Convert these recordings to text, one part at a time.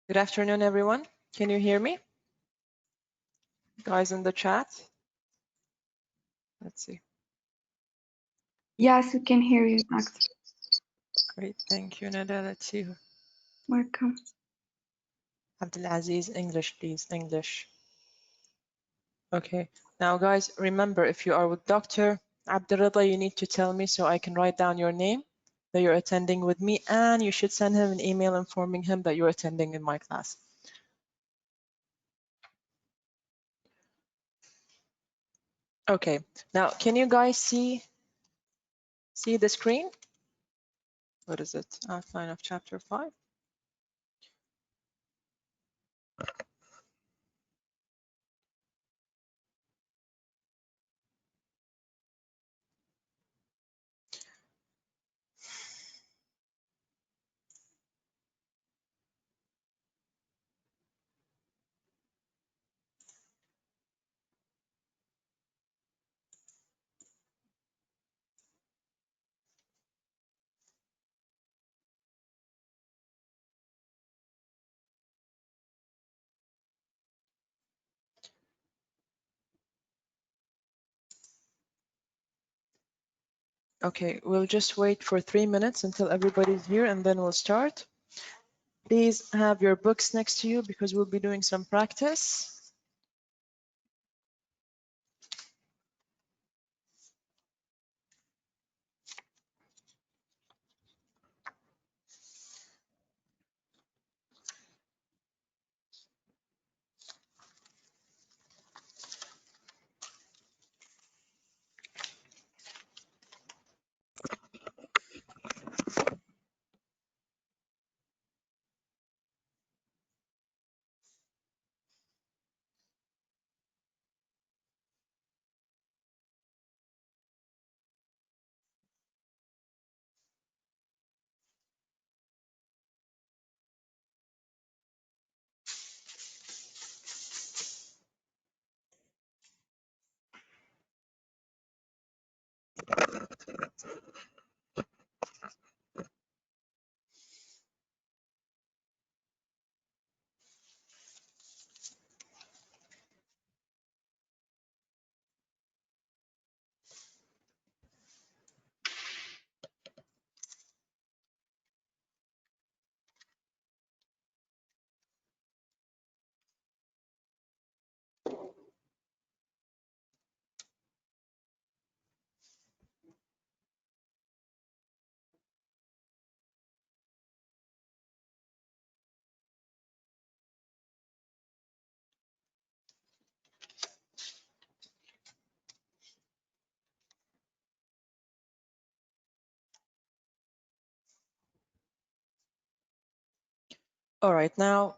Good afternoon, everyone. Can you hear me? Guys in the chat? Let's see. Yes, we can hear you, Doctor. Great, thank you, Nada. Let's see. Welcome. Abdulaziz, English, please, English. Okay, now guys, remember, if you are with Dr. Abdurrada, you need to tell me so I can write down your name, that you're attending with me, and you should send him an email informing him that you're attending in my class. Okay, now can you guys see the screen? What is it? Outline of chapter 5. Okay, we'll just wait for 3 minutes until everybody's here and then we'll start. Please have your books next to you because we'll be doing some practice. All right, now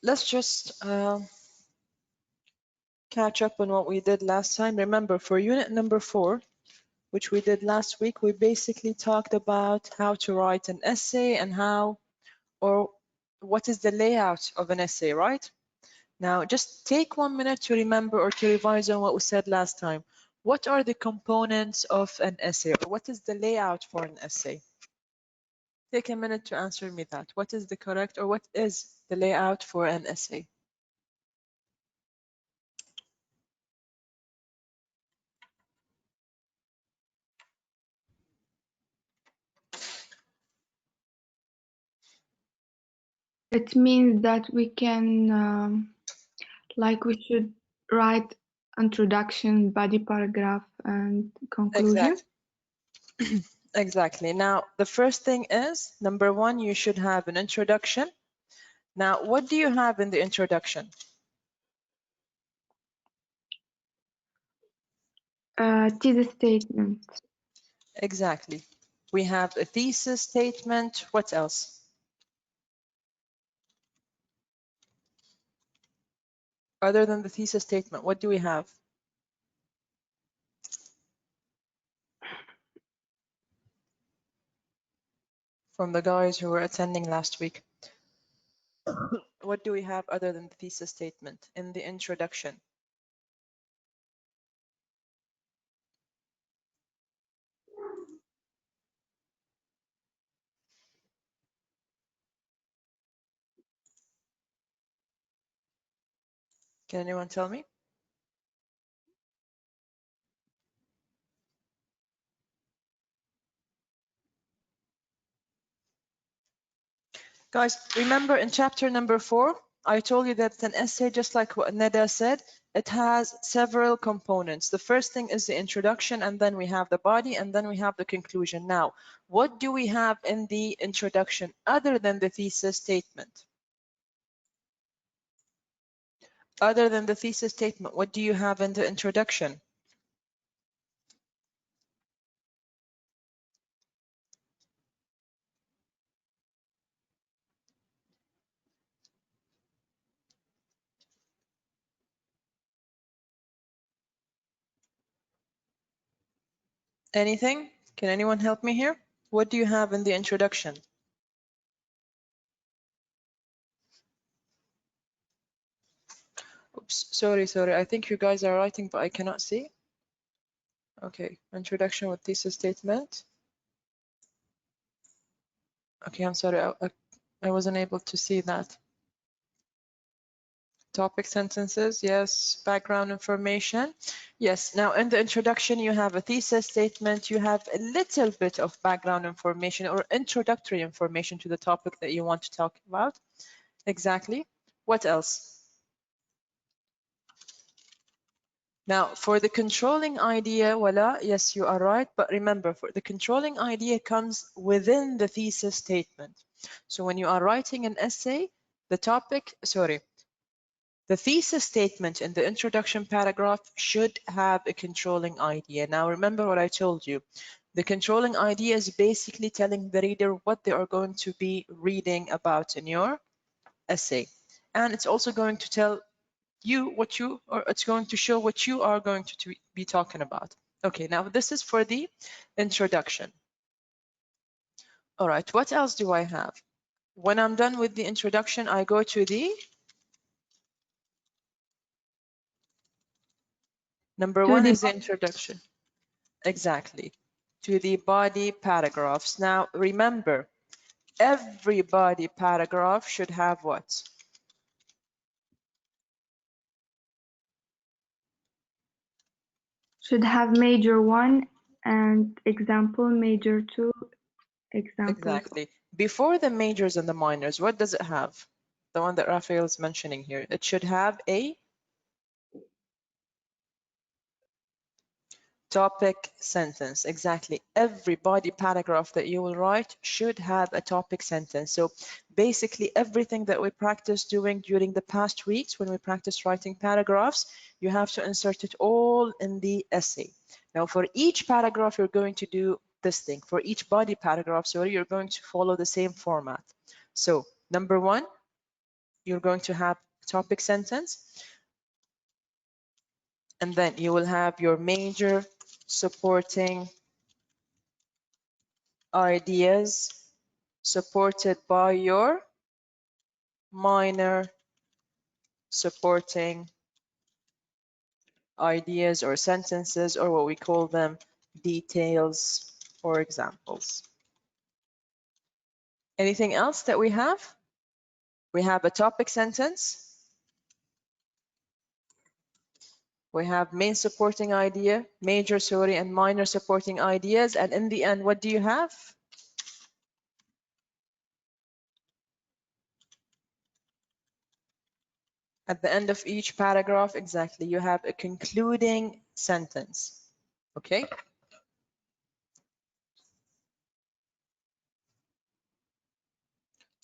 let's just catch up on what we did last time. Remember, for unit number 4, which we did last week, we basically talked about how to write an essay and how, or what is the layout of an essay, right? Now, just take 1 minute to remember or to revise on what we said last time. What are the components of an essay, or what is the layout for an essay? Take a minute to answer me that. What is the correct, or what is the layout for an essay? It means that we can, like we should write introduction, body paragraph, and conclusion. Exactly. Exactly. Now, the first thing is, number 1, you should have an introduction. Now, what do you have in the introduction? Thesis statement. Exactly. We have a thesis statement. What else? Other than the thesis statement, what do we have? From the guys who were attending last week. What do we have other than the thesis statement in the introduction? Can anyone tell me? Guys, remember in chapter number 4, I told you that an essay, just like what Neda said, it has several components. The first thing is the introduction, and then we have the body, and then we have the conclusion. Now, what do we have in the introduction other than the thesis statement? Other than the thesis statement, what do you have in the introduction? Anything? Can anyone help me here? What do you have in the introduction? Oops, sorry. I think you guys are writing, but I cannot see. Okay, introduction with thesis statement. Okay, I'm sorry, I wasn't able to see that. Topic sentences, yes. Background information, yes. Now in the introduction, you have a thesis statement, you have a little bit of background information or introductory information to the topic that you want to talk about. Exactly. What else? Now, for the controlling idea, Wala, yes, you are right. But remember, for the controlling idea comes within the thesis statement. So when you are writing an essay, the thesis statement in the introduction paragraph should have a controlling idea. Now, remember what I told you. The controlling idea is basically telling the reader what they are going to be reading about in your essay. And it's also going to tell you what you, or it's going to show what you are going to be talking about. Okay, now this is for the introduction. All right, what else do I have? When I'm done with the introduction, I go to the number one is the introduction. Exactly. To the body paragraphs. Now, remember, every body paragraph should have what? Should have major 1 and example, major 2, examples. Exactly. Before the majors and the minors, what does it have? The one that Raphael is mentioning here. It should have a topic sentence. Exactly. Every body paragraph that you will write should have a topic sentence. So basically everything that we practiced doing during the past weeks when we practiced writing paragraphs, you have to insert it all in the essay. Now for each paragraph, you're going to do this thing. For each body paragraph, sorry, you're going to follow the same format. So number one, you're going to have topic sentence. And then you will have your major supporting ideas supported by your minor supporting ideas or sentences, or what we call them details or examples. Anything else that we have? We have a topic sentence. We have main supporting idea, major, sorry, and minor supporting ideas. And in the end, what do you have? At the end of each paragraph, exactly, you have a concluding sentence. Okay?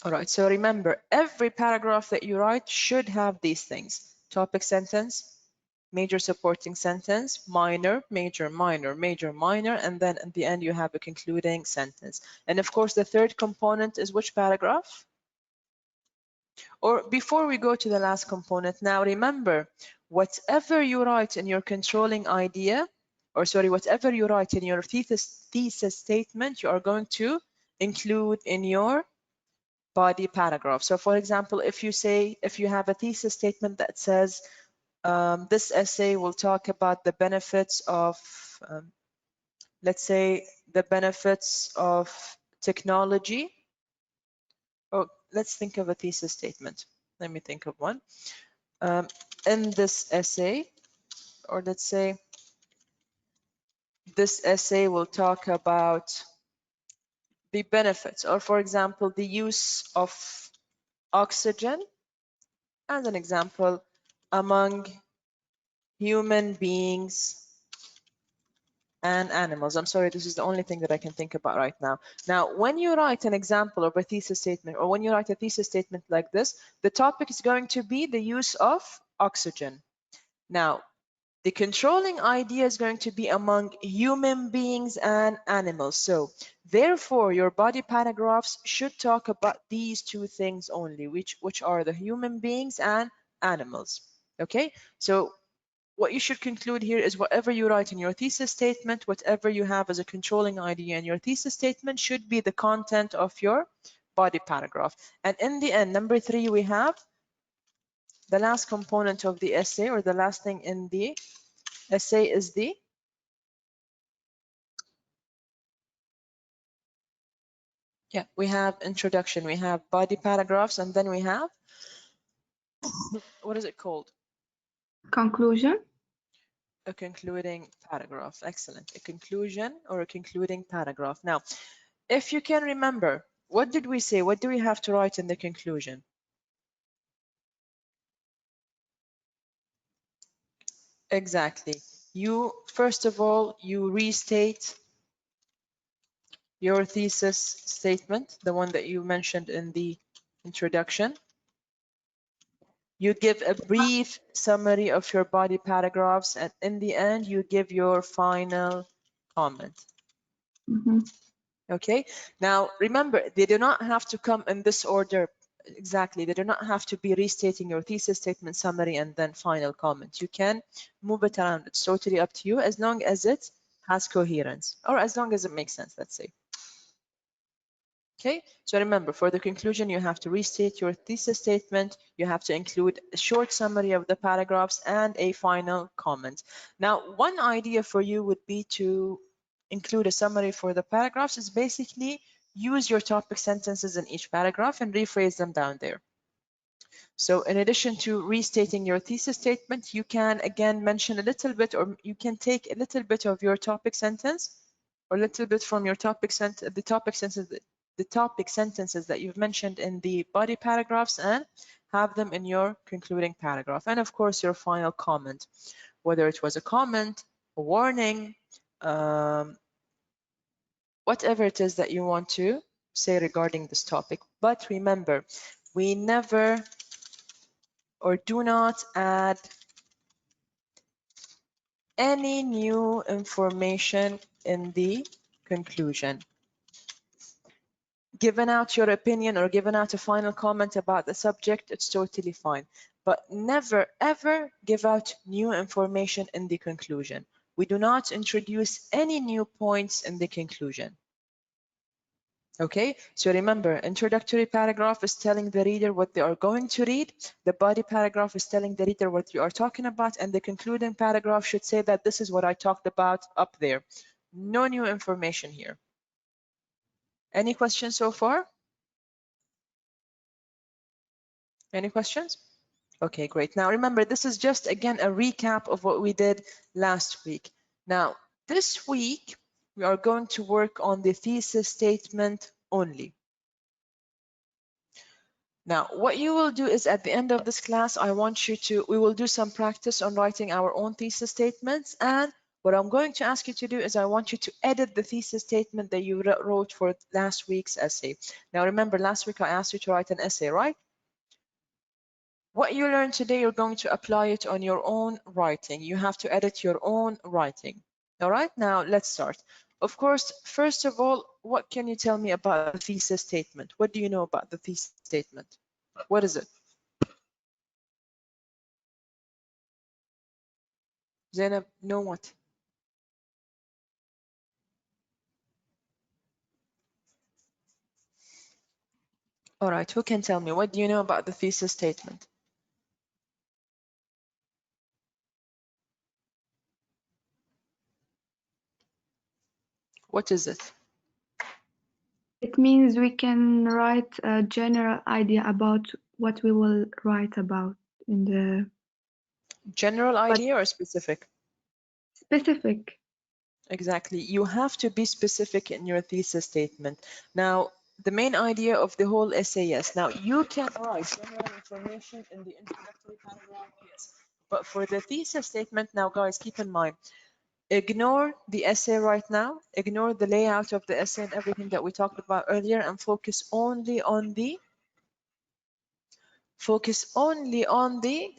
All right, so remember, every paragraph that you write should have these things. Topic sentence, major supporting sentence, minor, major, minor, major, minor, and then at the end you have a concluding sentence. And of course, the third component is which paragraph? Or before we go to the last component, now remember, whatever you write in your controlling idea, or sorry, whatever you write in your thesis statement, you are going to include in your body paragraph. So for example, if you have a thesis statement that says, this essay will talk about the benefits of, let's say, the benefits of technology. Oh, let's think of a thesis statement. Let me think of one. in this essay, or let's say this essay will talk about the benefits, or for example, the use of oxygen as an example among human beings and animals. I'm sorry, this is the only thing that I can think about right now. Now, when you write an example of a thesis statement, or when you write a thesis statement like this, the topic is going to be the use of oxygen. Now, the controlling idea is going to be among human beings and animals. So, therefore, your body paragraphs should talk about these two things only, which are the human beings and animals. Okay, so what you should conclude here is whatever you write in your thesis statement, whatever you have as a controlling idea in your thesis statement should be the content of your body paragraph. And in the end, number 3, we have the last component of the essay, or the last thing in the essay is the we have introduction, we have body paragraphs, and then we have what is it called? Conclusion. A concluding paragraph. Excellent. A conclusion or a concluding paragraph. Now, if you can remember, what did we say? What do we have to write in the conclusion? Exactly. You, first of all, you restate your thesis statement, the one that you mentioned in the introduction. You give a brief summary of your body paragraphs, and in the end, you give your final comment. Okay, now remember, they do not have to come in this order exactly. They do not have to be restating your thesis statement, summary, and then final comment. You can move it around. It's totally up to you, as long as it has coherence, or as long as it makes sense, let's say. Okay, so remember, for the conclusion, you have to restate your thesis statement. You have to include a short summary of the paragraphs and a final comment. Now, one idea for you would be to include a summary for the paragraphs is basically use your topic sentences in each paragraph and rephrase them down there. So in addition to restating your thesis statement, you can again mention a little bit, or you can take a little bit of your topic sentence, or a little bit from your topic sentence, the topic sentences that you've mentioned in the body paragraphs, and have them in your concluding paragraph. And of course, your final comment, whether it was a comment, a warning, whatever it is that you want to say regarding this topic. But remember, we never or do not add any new information in the conclusion. Given out your opinion or given out a final comment about the subject, it's totally fine. But never, ever give out new information in the conclusion. We do not introduce any new points in the conclusion. Okay, so remember, introductory paragraph is telling the reader what they are going to read. The body paragraph is telling the reader what you are talking about, and the concluding paragraph should say that this is what I talked about up there. No new information here. Any questions so far? Any questions? Okay, great. Now remember, this is just again a recap of what we did last week. Now, this week, we are going to work on the thesis statement only. Now, what you will do is at the end of this class, we will do some practice on writing our own thesis statements. And what I'm going to ask you to do is I want you to edit the thesis statement that you wrote for last week's essay. Now, remember, last week I asked you to write an essay, right? What you learned today, you're going to apply it on your own writing. You have to edit your own writing. All right, now let's start. Of course, first of all, what can you tell me about the thesis statement? What do you know about the thesis statement? What is it? Zainab, know what? All right, who can tell me? What do you know about the thesis statement? What is it? It means we can write a general idea about what we will write about in the General but idea or specific? specific. Exactly. You have to be specific in your thesis statement. Now, the main idea of the whole essay, yes. Now, you can write general information in the introductory paragraph, yes. But for the thesis statement, now, guys, keep in mind, ignore the essay right now, ignore the layout of the essay and everything that we talked about earlier, and focus only on the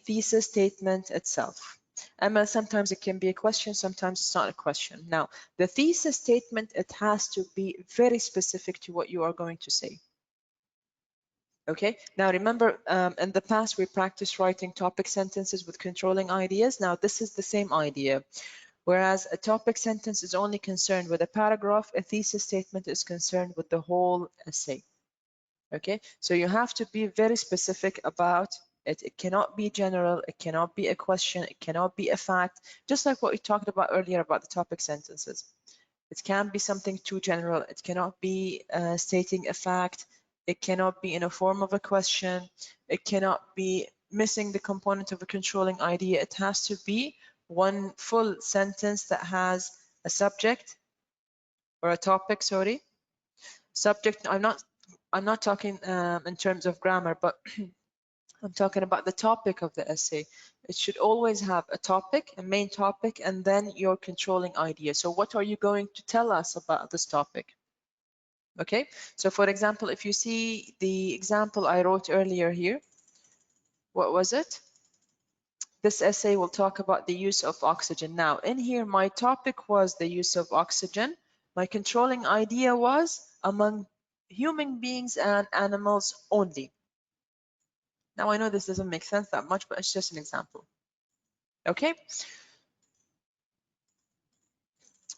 thesis statement itself. Emma, sometimes it can be a question, sometimes it's not a question. Now, the thesis statement, it has to be very specific to what you are going to say. Okay, now remember, in the past, we practiced writing topic sentences with controlling ideas. Now, this is the same idea. Whereas a topic sentence is only concerned with a paragraph, a thesis statement is concerned with the whole essay. Okay, so you have to be very specific about it. It cannot be general, it cannot be a question, it cannot be a fact, just like what we talked about earlier about the topic sentences. It can't be something too general, it cannot be stating a fact, it cannot be in a form of a question, it cannot be missing the component of a controlling idea. It has to be one full sentence that has a subject or a topic, sorry. Subject, I'm not talking in terms of grammar, but I'm talking about the topic of the essay. It should always have a topic, a main topic, and then your controlling idea. So what are you going to tell us about this topic? Okay, so for example, if you see the example I wrote earlier here, what was it? This essay will talk about the use of oxygen. Now, in here, my topic was the use of oxygen. My controlling idea was among human beings and animals only. Now, I know this doesn't make sense that much, but it's just an example. Okay.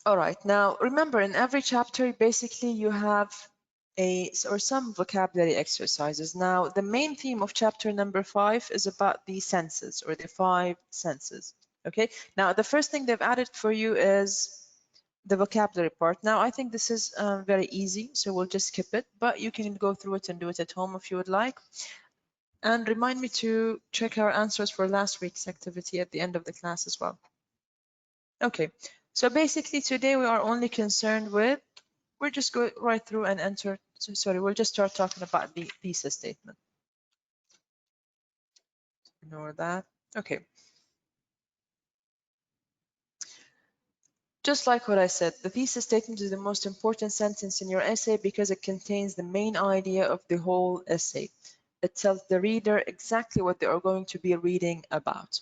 All right. Now, remember, in every chapter, basically, you have some vocabulary exercises. Now, the main theme of chapter number 5 is about the senses, or the 5 senses. Okay. Now, the first thing they've added for you is the vocabulary part. Now, I think this is very easy, so we'll just skip it, but you can go through it and do it at home if you would like. And remind me to check our answers for last week's activity at the end of the class as well. Okay, so basically today we are only concerned with, we'll just go right through and enter, sorry, we'll just start talking about the thesis statement. Ignore that. Okay. Just like what I said, the thesis statement is the most important sentence in your essay because it contains the main idea of the whole essay. It tells the reader exactly what they are going to be reading about.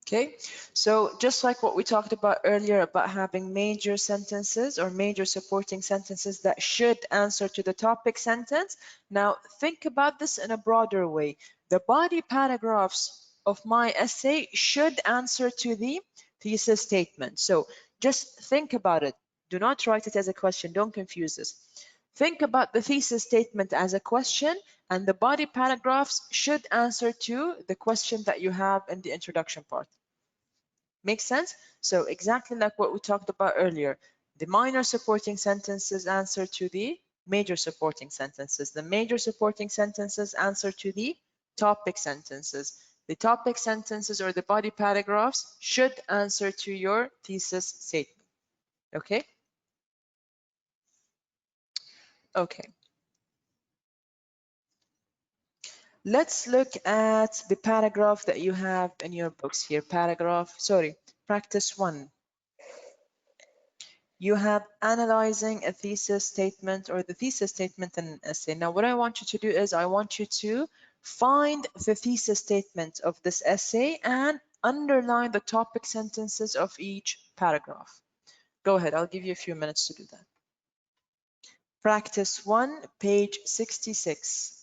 Okay, so just like what we talked about earlier about having major sentences or major supporting sentences that should answer to the topic sentence, now think about this in a broader way. The body paragraphs of my essay should answer to the thesis statement. So just think about it. Do not write it as a question. Don't confuse this. Think about the thesis statement as a question, and the body paragraphs should answer to the question that you have in the introduction part. Make sense? So exactly like what we talked about earlier, the minor supporting sentences answer to the major supporting sentences. The major supporting sentences answer to the topic sentences. The topic sentences or the body paragraphs should answer to your thesis statement. Okay? Okay. Let's look at the paragraph that you have in your books here. Practice 1. You have analyzing a thesis statement or the thesis statement in an essay. Now, what I want you to do is I want you to find the thesis statement of this essay and underline the topic sentences of each paragraph. Go ahead, I'll give you a few minutes to do that. Practice 1, page 66.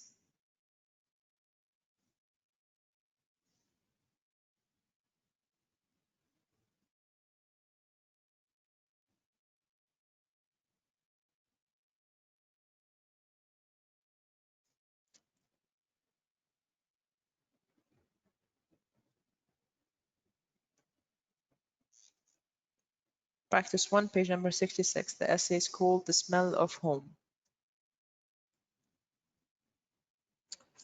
Practice 1, page number 66. The essay is called The Smell of Home.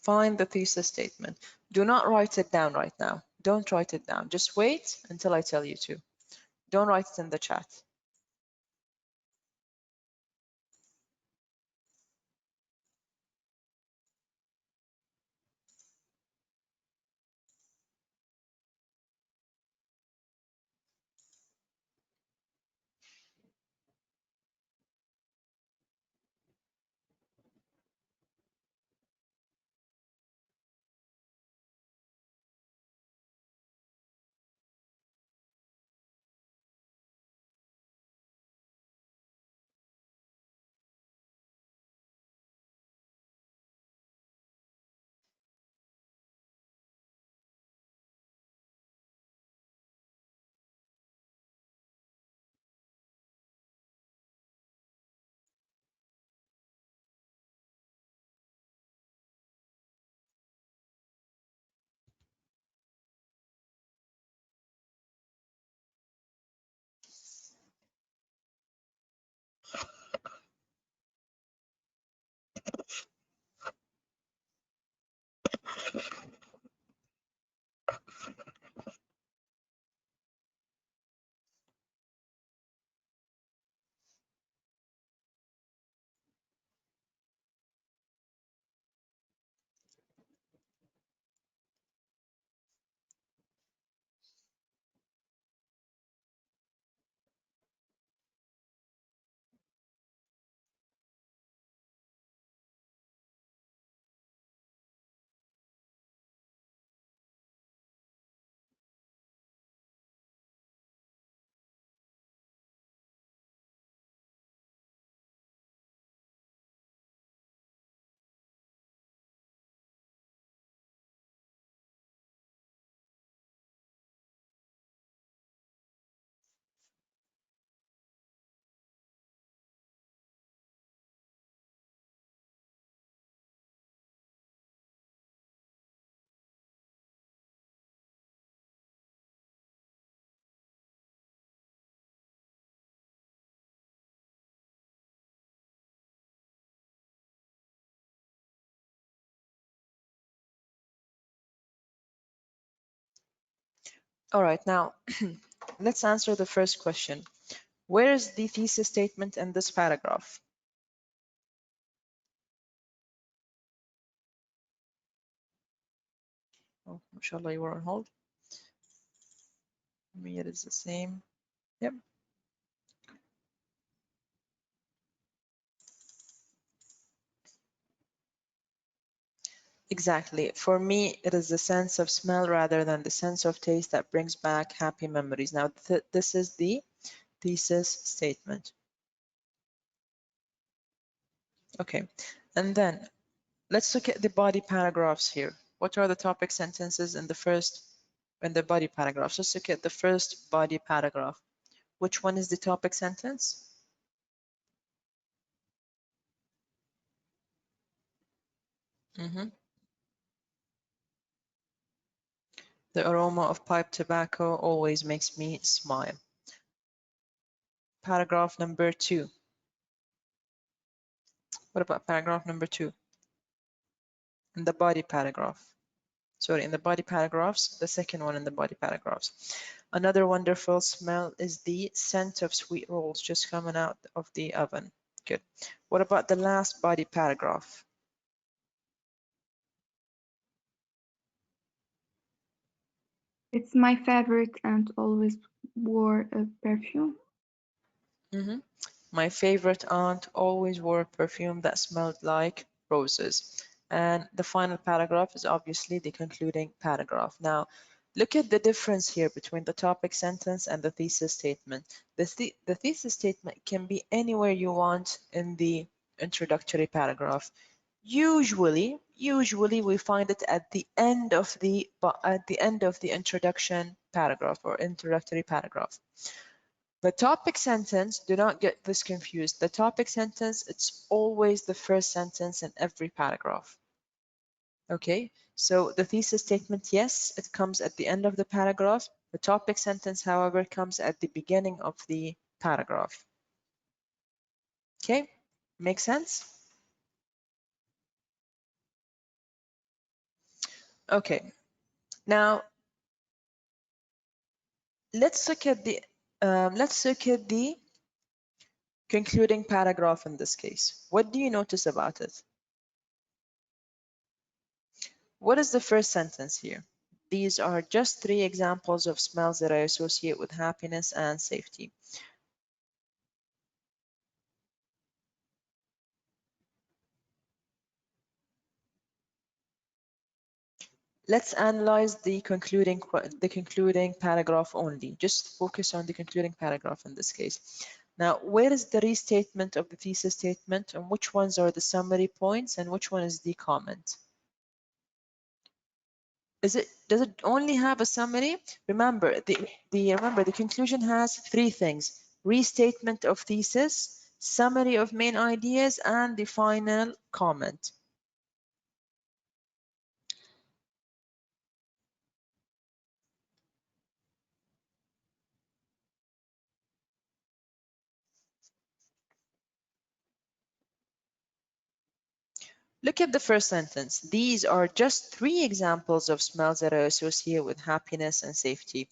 find the thesis statement. Do not write it down right now. Don't write it down. Just wait until I tell you to. Don't write it in the chat. All right, now let's answer the first question. Where is the thesis statement in this paragraph? Oh, mashallah, you were on hold. Me, it is the same. Yep. Exactly. For me, it is the sense of smell rather than the sense of taste that brings back happy memories. Now, this is the thesis statement. Okay, and then let's look at the body paragraphs here. What are the topic sentences in the body paragraphs? Let's look at the first body paragraph. Which one is the topic sentence? The aroma of pipe tobacco always makes me smile. Paragraph number 2. What about paragraph number 2? In the body paragraph. Sorry, in the body paragraphs, the second one in the body paragraphs. Another wonderful smell is the scent of sweet rolls just coming out of the oven. Good. What about the last body paragraph? It's my favorite and always wore a perfume. My favorite aunt always wore a perfume that smelled like roses. And the final paragraph is obviously the concluding paragraph. Now, look at the difference here between the topic sentence and the thesis statement. The thesis statement can be anywhere you want in the introductory paragraph. Usually we find it at the end of the introduction paragraph or introductory paragraph. The topic sentence, do not get this confused. The topic sentence, it's always the first sentence in every paragraph. Okay, so the thesis statement, yes, it comes at the end of the paragraph. The topic sentence, however, comes at the beginning of the paragraph. Okay, make sense? Okay, now let's look at the concluding paragraph in this case. What do you notice about it? What is the first sentence here? These are just 3 examples of smells that I associate with happiness and safety. Let's analyze the concluding paragraph only. Just focus on the concluding paragraph in this case. Now, where is the restatement of the thesis statement, and which ones are the summary points and which one is the comment? Does it only have a summary? Remember, the conclusion has 3 things: restatement of thesis, summary of main ideas, and the final comment. Look at the first sentence. These are just 3 examples of smells that are associated with happiness and safety.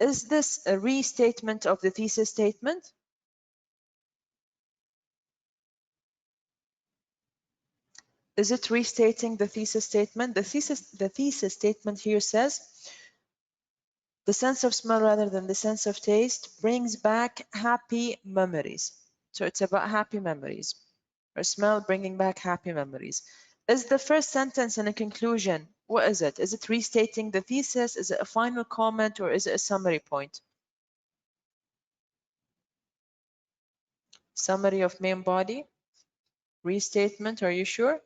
Is this a restatement of the thesis statement? Is it restating the thesis statement? The thesis statement here says, the sense of smell rather than the sense of taste brings back happy memories. So it's about happy memories, or smell bringing back happy memories. Is the first sentence in a conclusion? What is it? Is it restating the thesis? Is it a final comment, or is it a summary point? Summary of main body? Restatement, are you sure?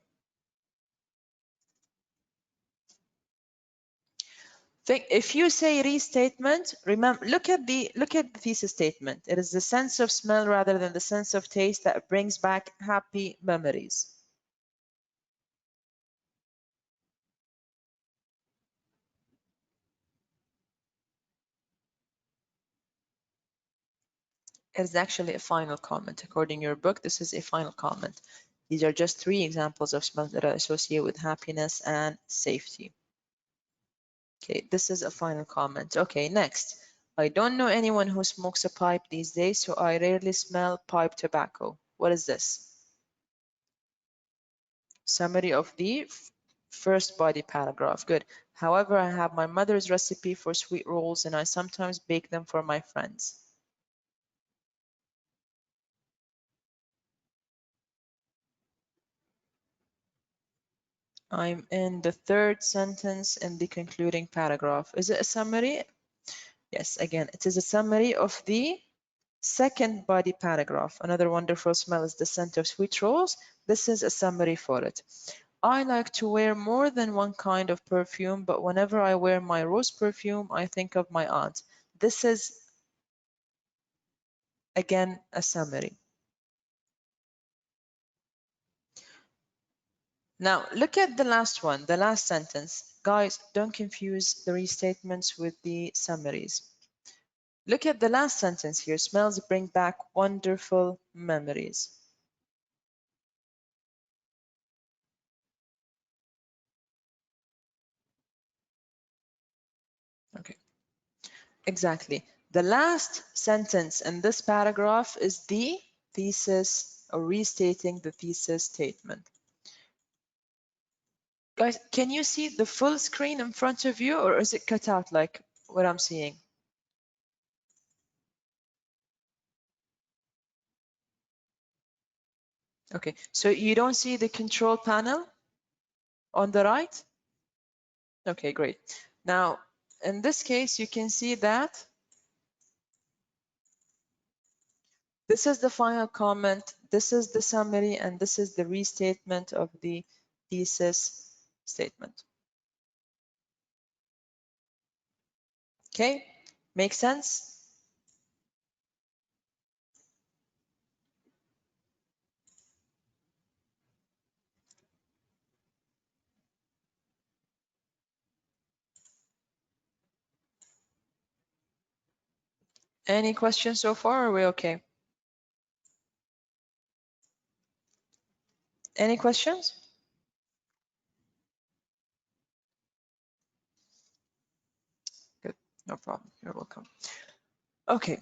If you say restatement, remember, look at the thesis statement. It is the sense of smell rather than the sense of taste that brings back happy memories. It is actually a final comment. According to your book, this is a final comment. These are just 3 examples of smells that are associated with happiness and safety. Okay, this is a final comment. Okay, next. I don't know anyone who smokes a pipe these days, so I rarely smell pipe tobacco. What is this? Summary of the first body paragraph. Good. However, I have my mother's recipe for sweet rolls and I sometimes bake them for my friends. I'm in the third sentence in the concluding paragraph. Is it a summary? Yes, again, it is a summary of the second body paragraph. Another wonderful smell is the scent of sweet rolls. This is a summary for it. I like to wear more than one kind of perfume, but whenever I wear my rose perfume, I think of my aunt. This is, again, a summary. Now, look at the last one, the last sentence. Guys, don't confuse the restatements with the summaries. Look at the last sentence here. Smells bring back wonderful memories. Okay, exactly. The last sentence in this paragraph is the thesis, or restating the thesis statement. Guys, can you see the full screen in front of you, or is it cut out like what I'm seeing? Okay, so you don't see the control panel on the right? Okay, great. Now, in this case, you can see that this is the final comment, this is the summary, and this is the restatement of the thesis statement. Okay, make sense? Any questions so far, or are we okay? Any questions? No problem. You're welcome. Okay.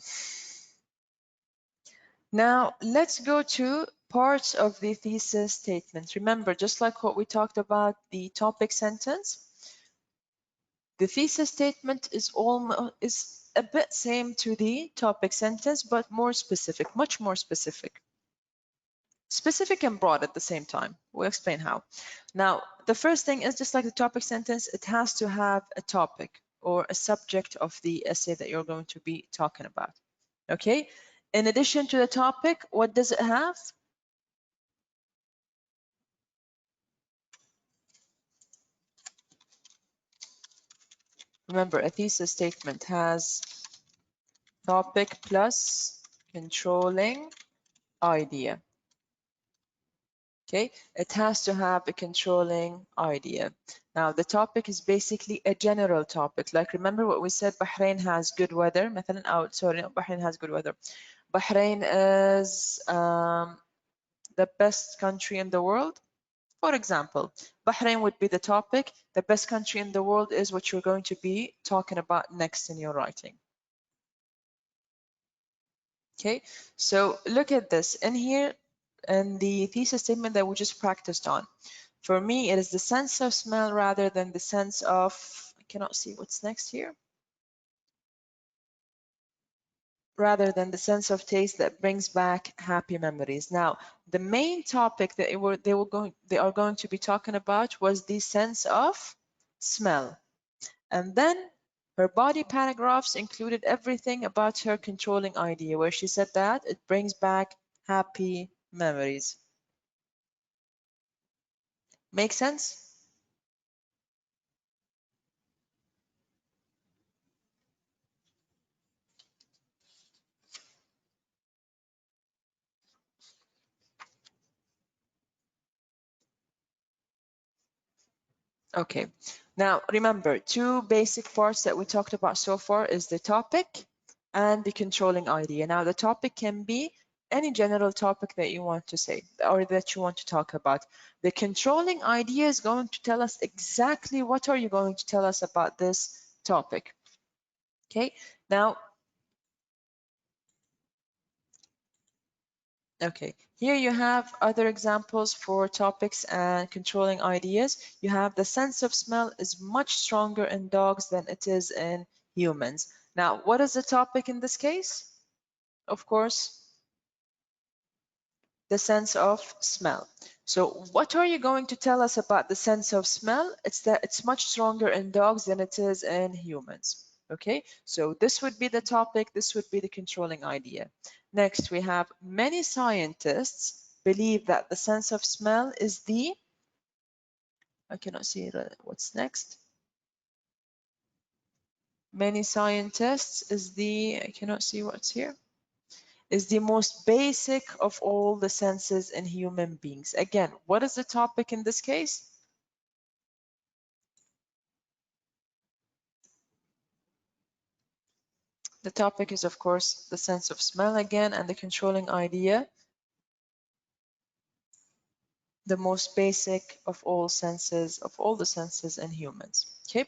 Now let's go to parts of the thesis statement. Remember, just like what we talked about the topic sentence, the thesis statement is a bit same to the topic sentence, but more specific, much more specific. Specific and broad at the same time. We'll explain how. Now, the first thing is just like the topic sentence, it has to have a topic or a subject of the essay that you're going to be talking about. Okay? In addition to the topic, what does it have? Remember, a thesis statement has topic plus controlling idea. Okay, it has to have a controlling idea. Now, the topic is basically a general topic. Like, remember what we said, Bahrain has good weather. مثلا, sorry, not Bahrain has good weather. Bahrain is the best country in the world. For example, Bahrain would be the topic. The best country in the world is what you're going to be talking about next in your writing. Okay, so look at this. In here, in the thesis statement that we just practiced on, for me, it is the sense of smell rather than the sense of, I cannot see what's next here, rather than the sense of taste that brings back happy memories. Now, the main topic that they are going to be talking about was the sense of smell. And then her body paragraphs included everything about her controlling idea, where she said that it brings back happy memories. Make sense? Okay. Now, remember, two basic parts that we talked about so far is the topic and the controlling idea. Now, the topic can be any general topic that you want to say or that you want to talk about. The controlling idea is going to tell us exactly what are you going to tell us about this topic. Okay. Now, okay, here you have other examples for topics and controlling ideas. You have the sense of smell is much stronger in dogs than it is in humans. Now, what is the topic in this case? Of course, the sense of smell. So what are you going to tell us about the sense of smell? It's that it's much stronger in dogs than it is in humans. Okay, so this would be the topic, this would be the controlling idea. Next, we have many scientists believe that the sense of smell is the, I cannot see what's next. Many scientists is the, I cannot see what's here, is the most basic of all the senses in human beings. Again, what is the topic in this case? The topic is, of course, the sense of smell again, and the controlling idea, the most basic of all senses, of all the senses in humans. Okay,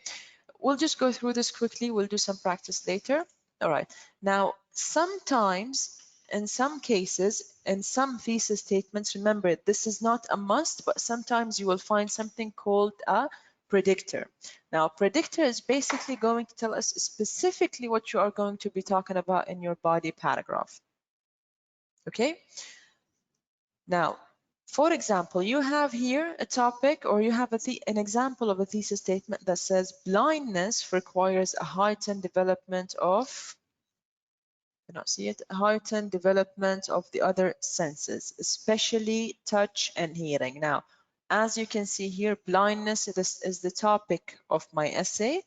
we'll just go through this quickly. We'll do some practice later. All right, now sometimes, in some cases, in some thesis statements, remember, this is not a must, but sometimes you will find something called a predictor. Now, predictor is basically going to tell us specifically what you are going to be talking about in your body paragraph. Okay, now, for example, you have here a topic, or you have an example of a thesis statement that says blindness requires a heightened development of, I cannot see it, heightened development of the other senses, especially touch and hearing. Now, as you can see here, blindness is the topic of my essay.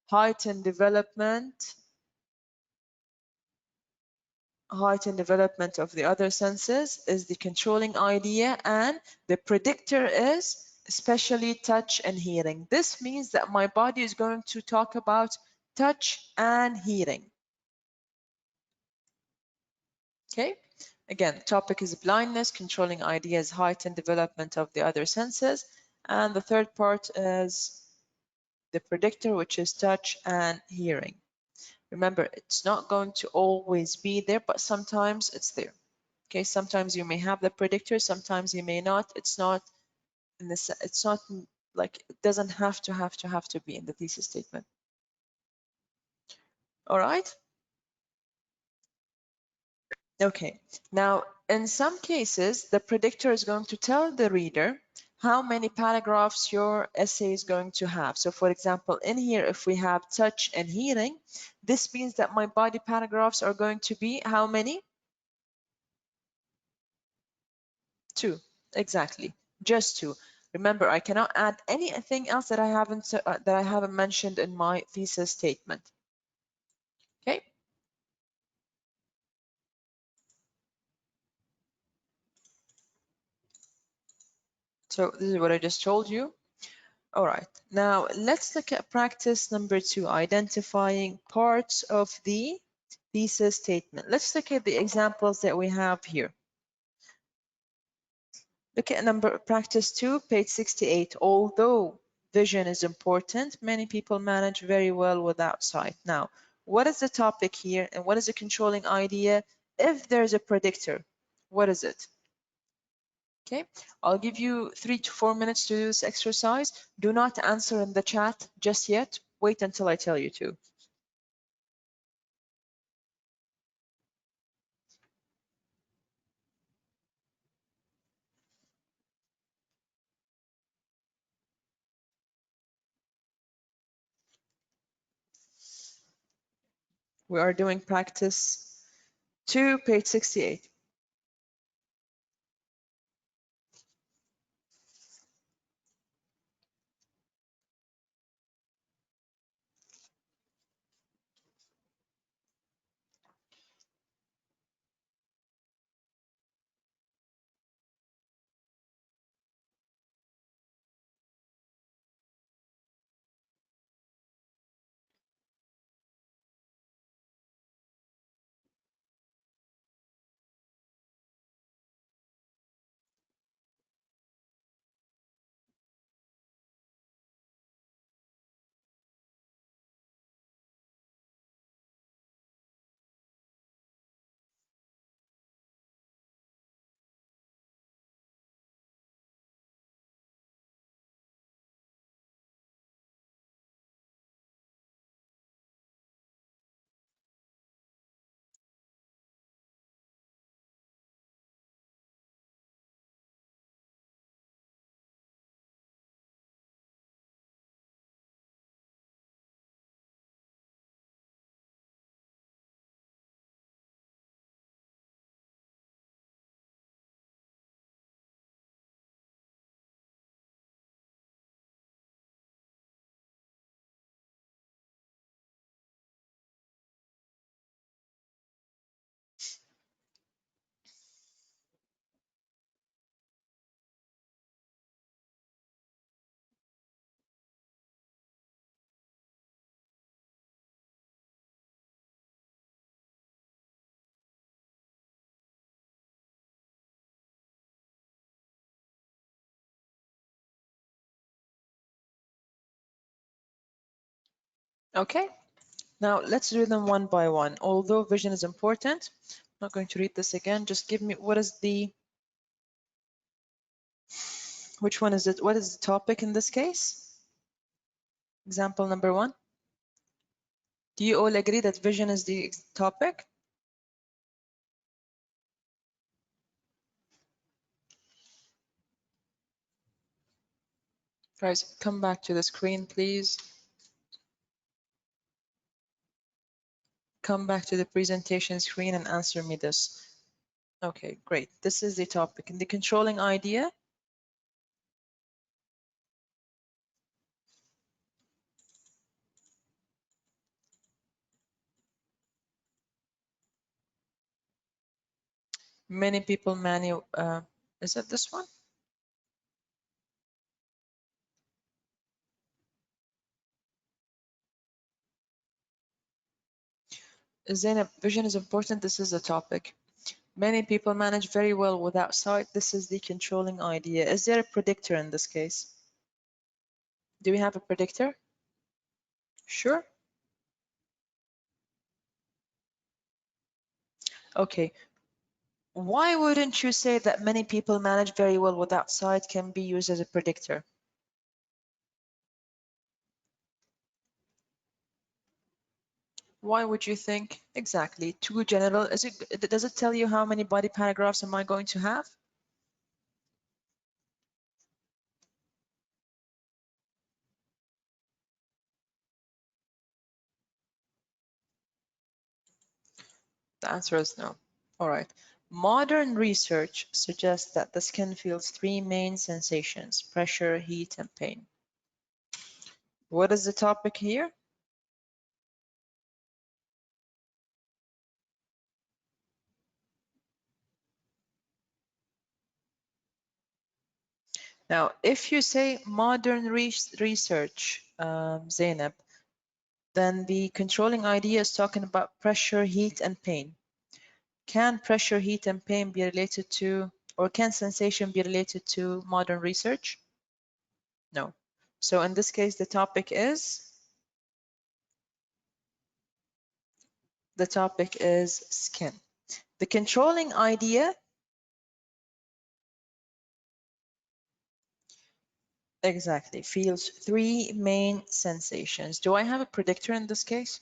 Heightened development of the other senses is the controlling idea, and the predictor is especially touch and hearing. This means that my body is going to talk about touch and hearing. Okay, again, topic is blindness, controlling idea is heightened development of the other senses, and the third part is the predictor, which is touch and hearing. Remember, it's not going to always be there, but sometimes it's there. Okay, sometimes you may have the predictor, sometimes you may not. It's not in this. It's not like it doesn't have to be in the thesis statement. All right. Okay. Now, in some cases, the predictor is going to tell the reader how many paragraphs your essay is going to have. So for example, in here, if we have touch and hearing, this means that my body paragraphs are going to be how many? 2. Exactly. Just 2. Remember, I cannot add anything else that I haven't mentioned in my thesis statement. Okay. So this is what I just told you. All right, now let's look at practice number 2, identifying parts of the thesis statement. Let's look at the examples that we have here. Look at practice 2, page 68. Although vision is important, many people manage very well without sight. Now, what is the topic here and what is the controlling idea? If there's a predictor, what is it? Okay, I'll give you 3 to 4 minutes to do this exercise. Do not answer in the chat just yet. Wait until I tell you to. We are doing practice 2, page 68. Okay, now let's do them one by one. Although vision is important, I'm not going to read this again. Just give me which one is it? What is the topic in this case? Example number 1. Do you all agree that vision is the topic? Guys, come back to the screen, please. Come back to the presentation screen and answer me this. Okay, great. This is the topic. And the controlling idea? Many people is that this one? Zainab, vision is important. This is the topic. Many people manage very well without sight. This is the controlling idea. Is there a predictor in this case? Do we have a predictor? Sure. Okay. Why wouldn't you say that many people manage very well without sight can be used as a predictor? Why would you think? Exactly. Too general. Does it tell you how many body paragraphs am I going to have? The answer is no. All right. Modern research suggests that the skin feels three main sensations: pressure, heat, and pain. What is the topic here? Now, if you say modern research, Zainab, then the controlling idea is talking about pressure, heat, and pain. Can pressure, heat, and pain be related to, or can sensation be related to modern research? No. So in this case, the topic is skin. The controlling idea, exactly, feels three main sensations. Do I have a predictor in this case?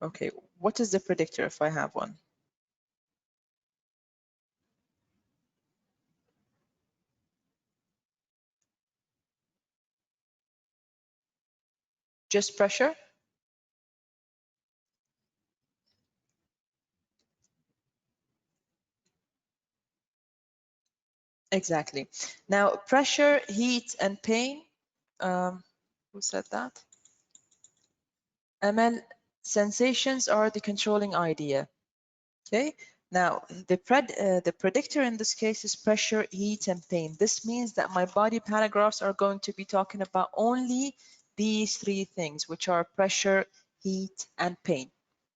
Okay, what is the predictor if I have one? Just pressure? Exactly. Now, pressure, heat, and pain. Who said that? ML, sensations are the controlling idea. Okay. Now, the predictor in this case is pressure, heat, and pain. This means that my body paragraphs are going to be talking about only these three things, which are pressure, heat, and pain.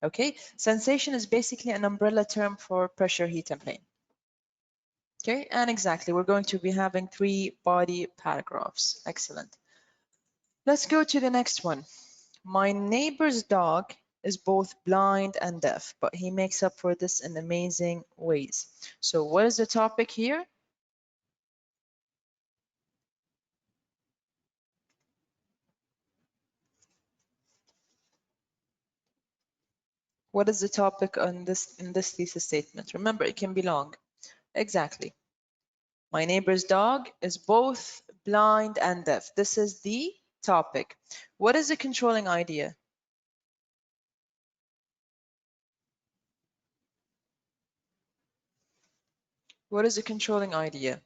Okay. Sensation is basically an umbrella term for pressure, heat, and pain. Okay, and exactly, we're going to be having three body paragraphs. Excellent. Let's go to the next one. My neighbor's dog is both blind and deaf, but he makes up for this in amazing ways. So what is the topic here? What is the topic on this in this thesis statement? Remember, it can be long. Exactly. My neighbor's dog is both blind and deaf. This is the topic. What is the controlling idea? What is the controlling idea?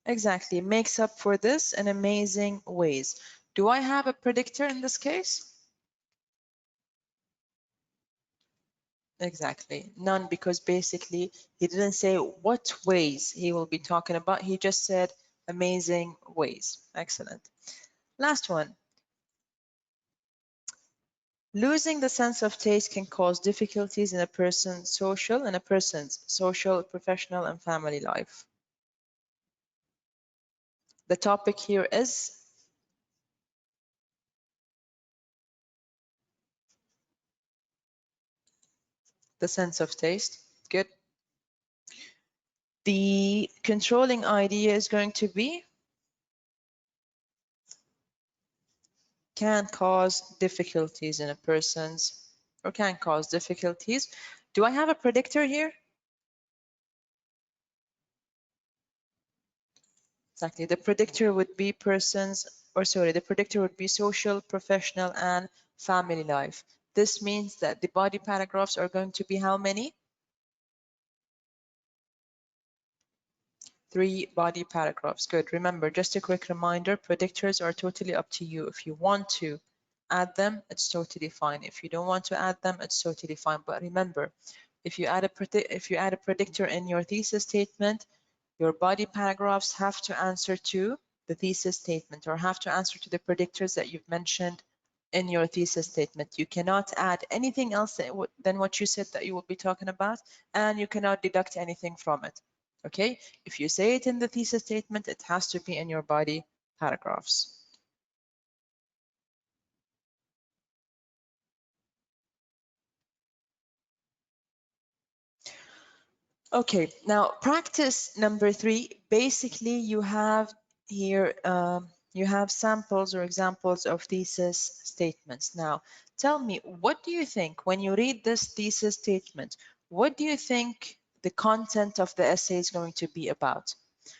Exactly, makes up for this in amazing ways. Do I have a predictor in this case? Exactly, none, because basically he didn't say what ways he will be talking about. He just said amazing ways. Excellent. Last one. Losing the sense of taste can cause difficulties in a person's social, professional, and family life. The topic here is the sense of taste. Good. The controlling idea is going to be can cause difficulties in a person's, or can cause difficulties. Do I have a predictor here? Exactly. The predictor would be the predictor would be social, professional, and family life. This means that the body paragraphs are going to be how many? 3 body paragraphs. Good. Remember, just a quick reminder, predictors are totally up to you. If you want to add them, it's totally fine. If you don't want to add them, it's totally fine. But remember, if you add a predictor in your thesis statement, your body paragraphs have to answer to the thesis statement, or have to answer to the predictors that you've mentioned in your thesis statement. You cannot add anything else than what you said that you will be talking about, and you cannot deduct anything from it. Okay, if you say it in the thesis statement, it has to be in your body paragraphs. Okay, now practice number 3. Basically, you have here, you have samples or examples of thesis statements. Now, tell me, what do you think when you read this thesis statement? What do you think the content of the essay is going to be about?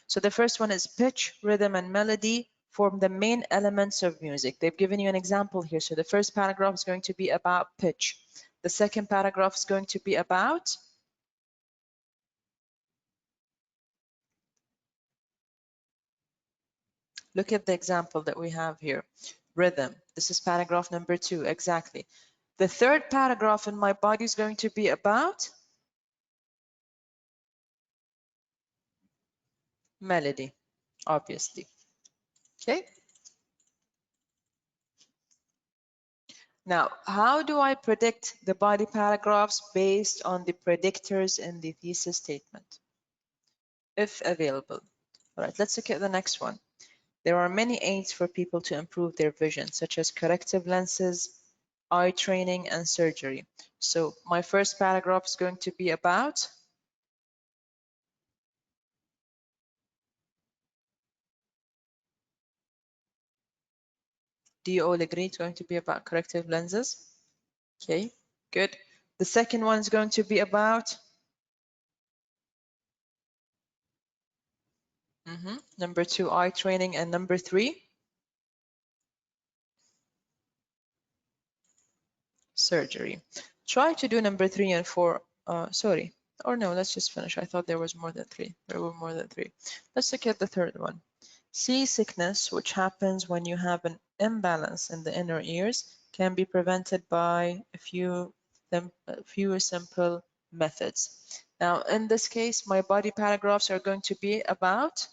So the first one is pitch, rhythm, and melody form the main elements of music. They've given you an example here. So the first paragraph is going to be about pitch. The second paragraph is going to be about look at the example that we have here. Rhythm. This is paragraph number 2, exactly. The third paragraph in my body is going to be about melody, obviously. Okay. Now, how do I predict the body paragraphs based on the predictors in the thesis statement, if available? All right, let's look at the next one. There are many aids for people to improve their vision, such as corrective lenses, eye training, and surgery. So my first paragraph is going to be about, do you all agree it's going to be about corrective lenses? Okay, good. The second one is going to be about number 2, eye training, and number 3, surgery. Try to do number 3 and 4. Sorry, or no, let's just finish. I thought there was more than 3. There were more than 3. Let's look at the third one. Seasickness, which happens when you have an imbalance in the inner ears, can be prevented by a few simple methods. Now, in this case, my body paragraphs are going to be about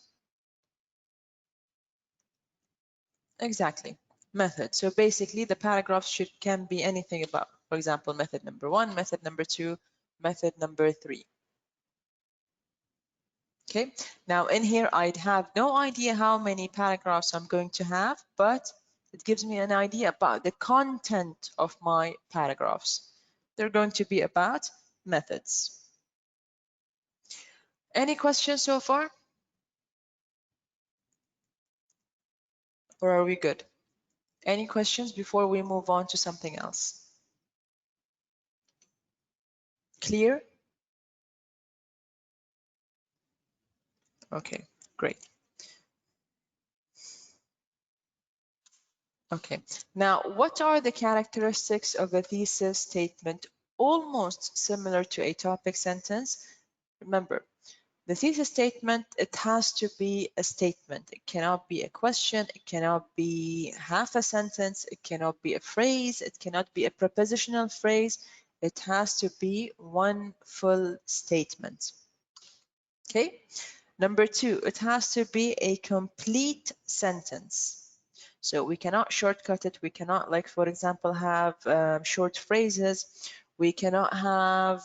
exactly method. So basically, the paragraphs can be anything about, for example, method number 1, method number 2, method number 3. Okay, now in here, I'd have no idea how many paragraphs I'm going to have, but it gives me an idea about the content of my paragraphs. They're going to be about methods. Any questions so far? Or are we good? Any questions before we move on to something else? Clear? Okay, great. Okay, now what are the characteristics of a thesis statement almost similar to a topic sentence? Remember, the thesis statement, it has to be a statement. It cannot be a question. It cannot be half a sentence. It cannot be a phrase. It cannot be a prepositional phrase. It has to be one full statement. Okay. Number 2, it has to be a complete sentence. So we cannot shortcut it. We cannot, like, for example, have short phrases. We cannot have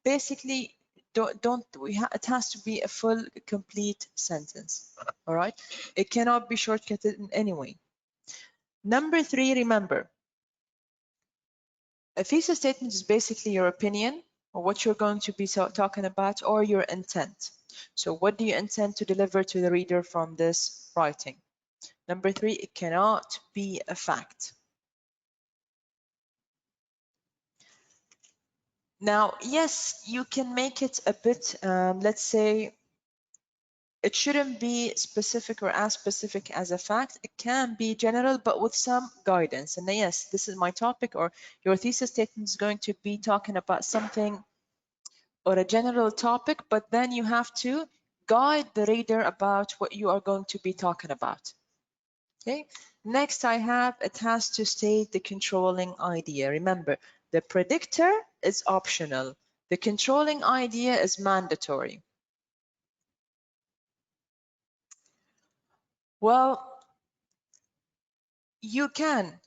basically it has to be a full complete sentence. All right, it cannot be shortcutted in any way. Number 3, remember, a thesis statement is basically your opinion or what you're going to be talking about or your intent. So what do you intend to deliver to the reader from this writing? Number 3, it cannot be a fact. Now, yes, you can make it a bit, let's say, it shouldn't be specific or as specific as a fact. It can be general, but with some guidance. And yes, this is my topic, or your thesis statement is going to be talking about something or a general topic, but then you have to guide the reader about what you are going to be talking about. Okay, next I have, it has to state the controlling idea. Remember, the predictor is optional. The controlling idea is mandatory. Well, you can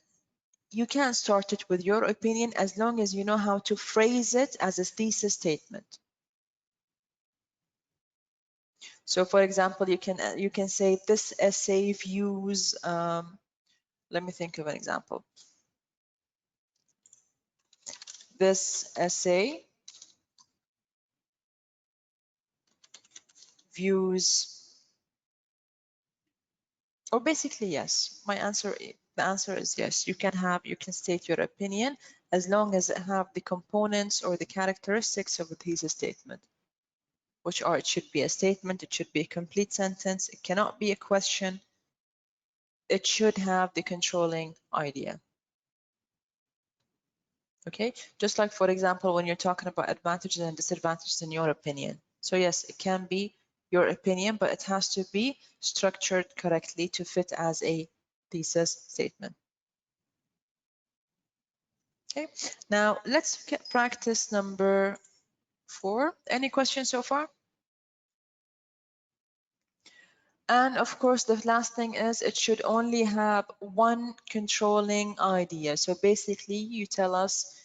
start it with your opinion as long as you know how to phrase it as a thesis statement. So for example, you can say this essay views, let me think of an example. This essay views, or basically yes. The answer is yes. You can state your opinion as long as it have the components or the characteristics of a thesis statement, which are, it should be a statement, it should be a complete sentence, it cannot be a question, it should have the controlling idea. Okay, just like, for example, when you're talking about advantages and disadvantages in your opinion. So yes, it can be your opinion, but it has to be structured correctly to fit as a thesis statement. Okay, now let's get practice number 4. Any questions so far? And of course, the last thing is it should only have one controlling idea. So basically, you tell us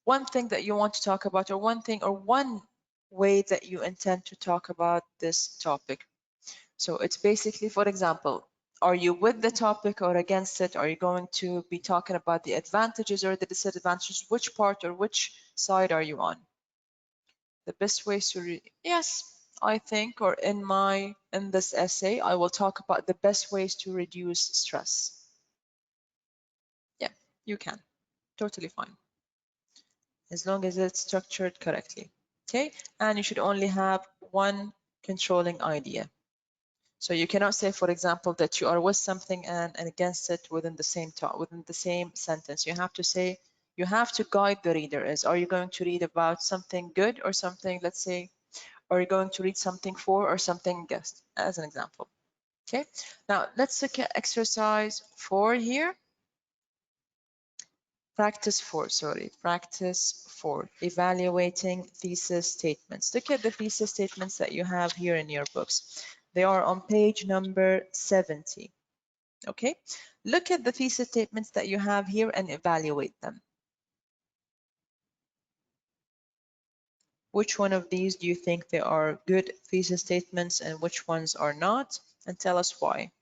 one thing that you want to talk about, or one thing, or one way that you intend to talk about this topic. So it's basically, for example, are you with the topic or against it? Are you going to be talking about the advantages or the disadvantages? Which part or which side are you on? The best ways to yes, I think, or in this essay, I will talk about the best ways to reduce stress. Yeah, you can. Totally fine. As long as it's structured correctly. Okay, and you should only have one controlling idea. So you cannot say, for example, that you are with something and against it within the same talk, within the same sentence. You have to say, you have to guide the reader. Are you going to read about something good or something, let's say, are you going to read something for or something against, as an example? Okay, now let's look at exercise 4 here. Practice 4, evaluating thesis statements. Look at the thesis statements that you have here in your books. They are on page number 70. Okay, look at the thesis statements that you have here and evaluate them. Which one of these do you think they are good thesis statements and which ones are not? And tell us why.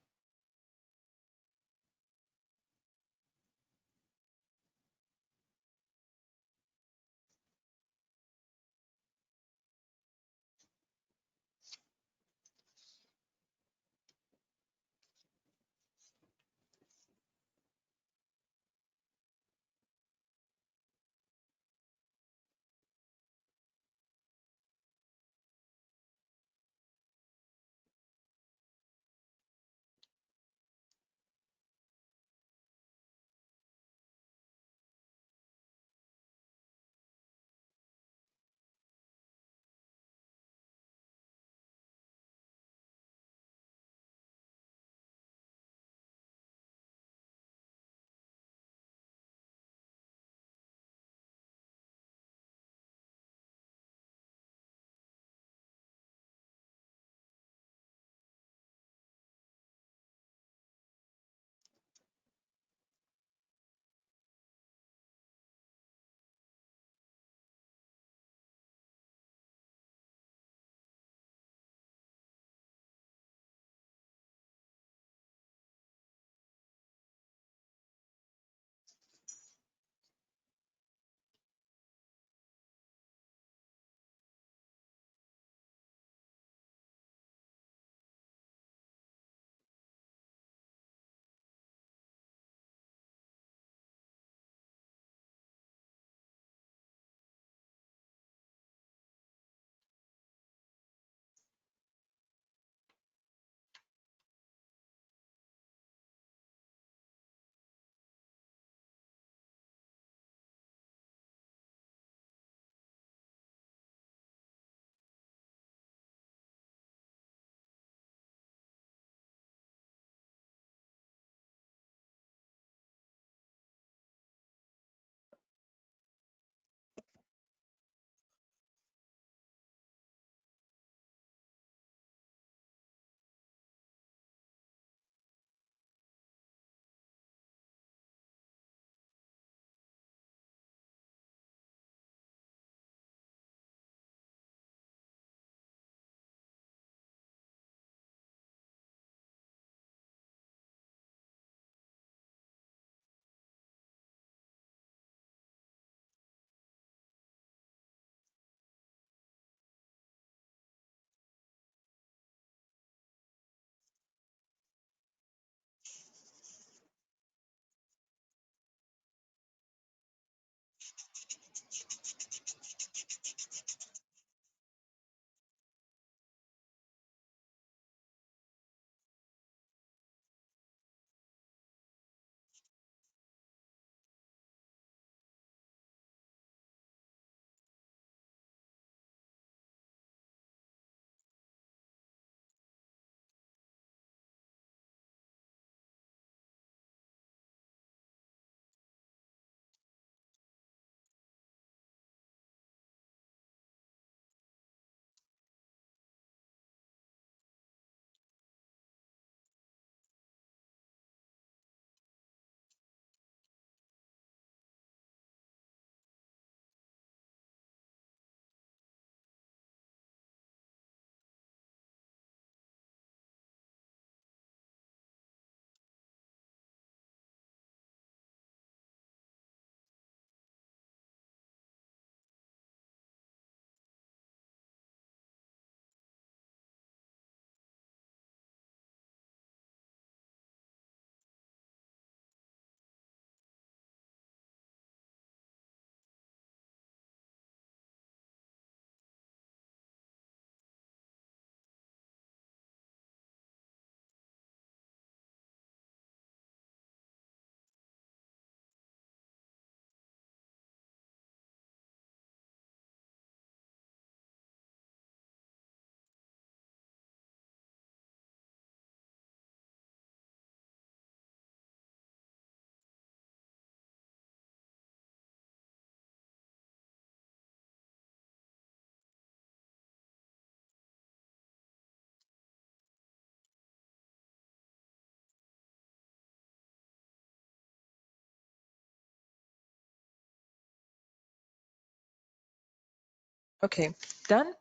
Okay, done.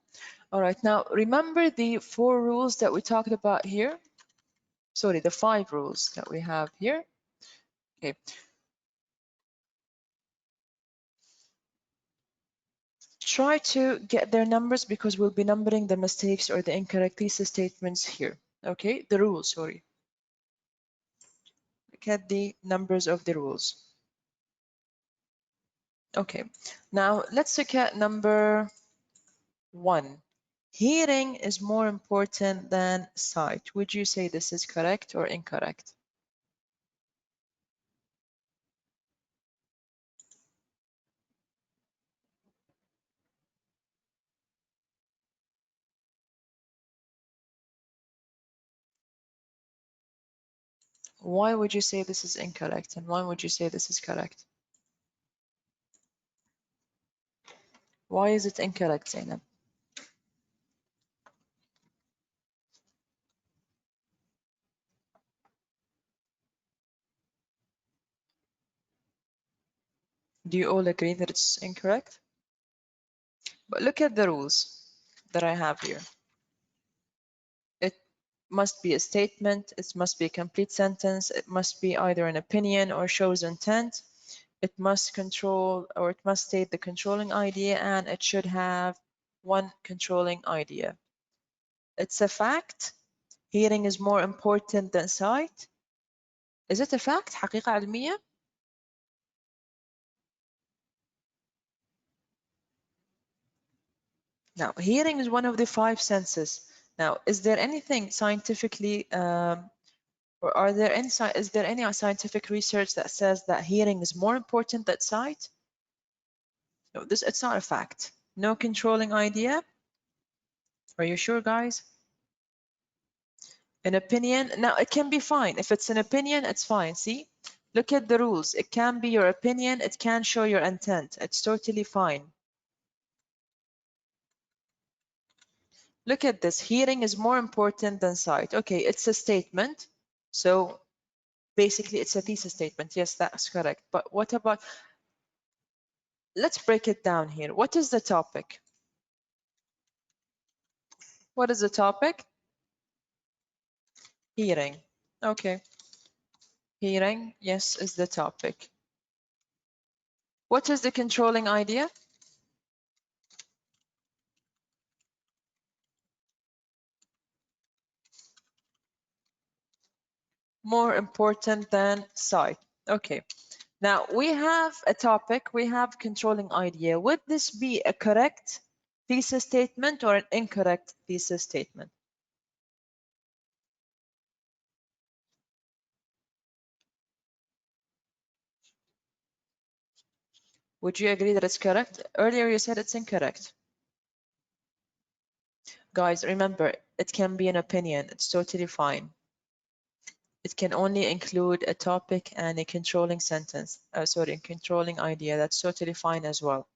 All right, now remember the 4 rules that we talked about here? Sorry, the 5 rules that we have here. Okay. Try to get their numbers because we'll be numbering the mistakes or the incorrect thesis statements here. Okay, the rules, sorry. Look at the numbers of the rules. Okay, now let's look at number 1. Hearing is more important than sight. Would you say this is correct or incorrect? Why would you say this is incorrect and why would you say this is correct? Why is it incorrect, Zainab? Do you all agree that it's incorrect? But look at the rules that I have here. It must be a statement, it must be a complete sentence, it must be either an opinion or shows intent, it must control or it must state the controlling idea, and it should have one controlling idea. It's a fact. Hearing is more important than sight. Is it a fact? حقيقة علمية? Now, hearing is one of the 5 senses. Now, is there anything scientifically, or is there any scientific research that says that hearing is more important than sight? No, it's not a fact. No controlling idea. Are you sure, guys? An opinion. Now, it can be fine. If it's an opinion, it's fine. See? Look at the rules. It can be your opinion. It can show your intent. It's totally fine. Look at this. Hearing is more important than sight. Okay, it's a statement. So basically, it's a thesis statement. Yes, that's correct. But what about, let's break it down here. What is the topic? What is the topic? Hearing. Okay. Hearing, yes, is the topic. What is the controlling idea? More important than sight. Okay. Now we have a topic, we have controlling idea. Would this be a correct thesis statement or an incorrect thesis statement? Would you agree that it's correct? Earlier you said it's incorrect. Guys, remember, it can be an opinion. It's totally fine. It can only include a topic and a controlling sentence. Sorry, controlling idea. That's totally fine as well.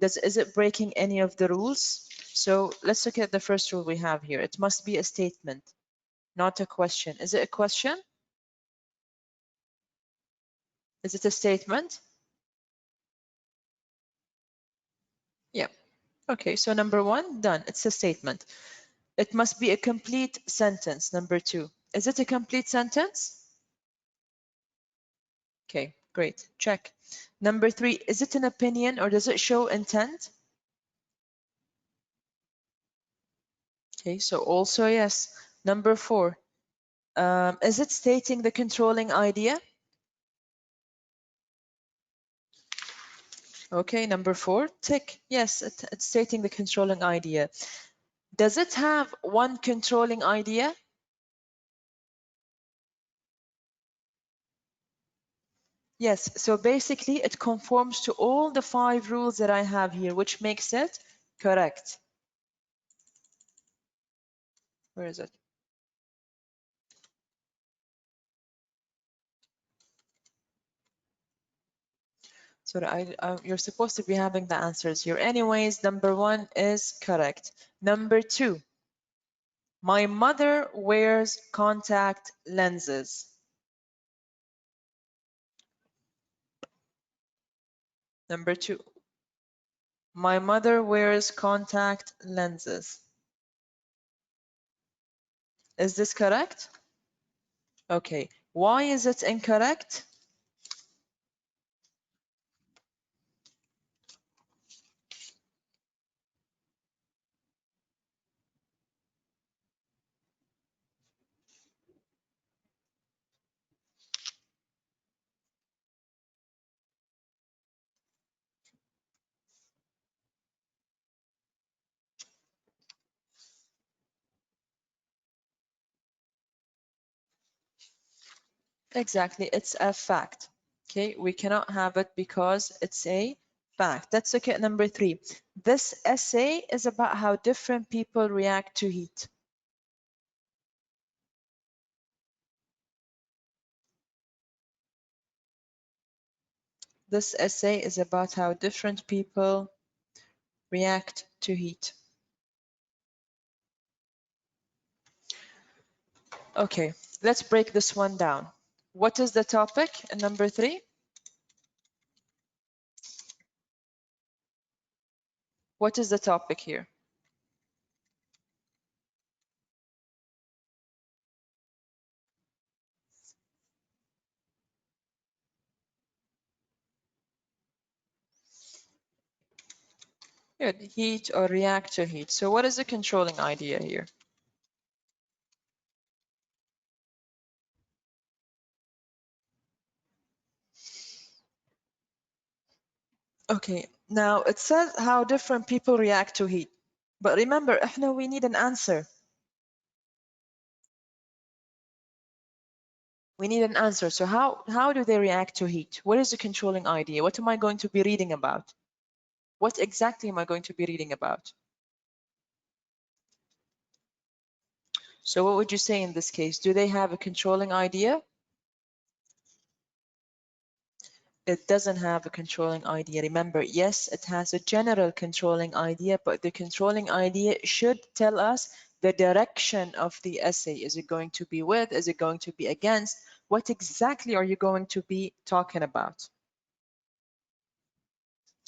Is it breaking any of the rules? So let's look at the first rule we have here. It must be a statement, not a question. Is it a question? Is it a statement? Yeah. Okay, so number 1, done. It's a statement. It must be a complete sentence. Number 2. Is it a complete sentence? Okay, great. Check. Number 3, is it an opinion or does it show intent? Okay, so also yes. Number 4, is it stating the controlling idea? Okay, number 4, tick. Yes, it's stating the controlling idea. Does it have one controlling idea? Yes, so basically it conforms to all the 5 rules that I have here, which makes it correct. Where is it? So you're supposed to be having the answers here. Anyways, number 1 is correct. Number 2, my mother wears contact lenses. Number 2. My mother wears contact lenses. Is this correct? Okay. Why is it incorrect? Exactly, it's a fact. Okay, we cannot have it because it's a fact. Let's look at number 3. This essay is about how different people react to heat. This essay is about how different people react to heat. Okay, let's break this one down. What is the topic in number 3? What is the topic here? Good, heat or react to heat. So what is the controlling idea here? Okay, now it says how different people react to heat. But remember, we need an answer. We need an answer. So how do they react to heat? What is the controlling idea? What am I going to be reading about? What exactly am I going to be reading about? So what would you say in this case? Do they have a controlling idea? It doesn't have a controlling idea. Remember, yes, it has a general controlling idea, but the controlling idea should tell us the direction of the essay. Is it going to be with? Is it going to be against? What exactly are you going to be talking about?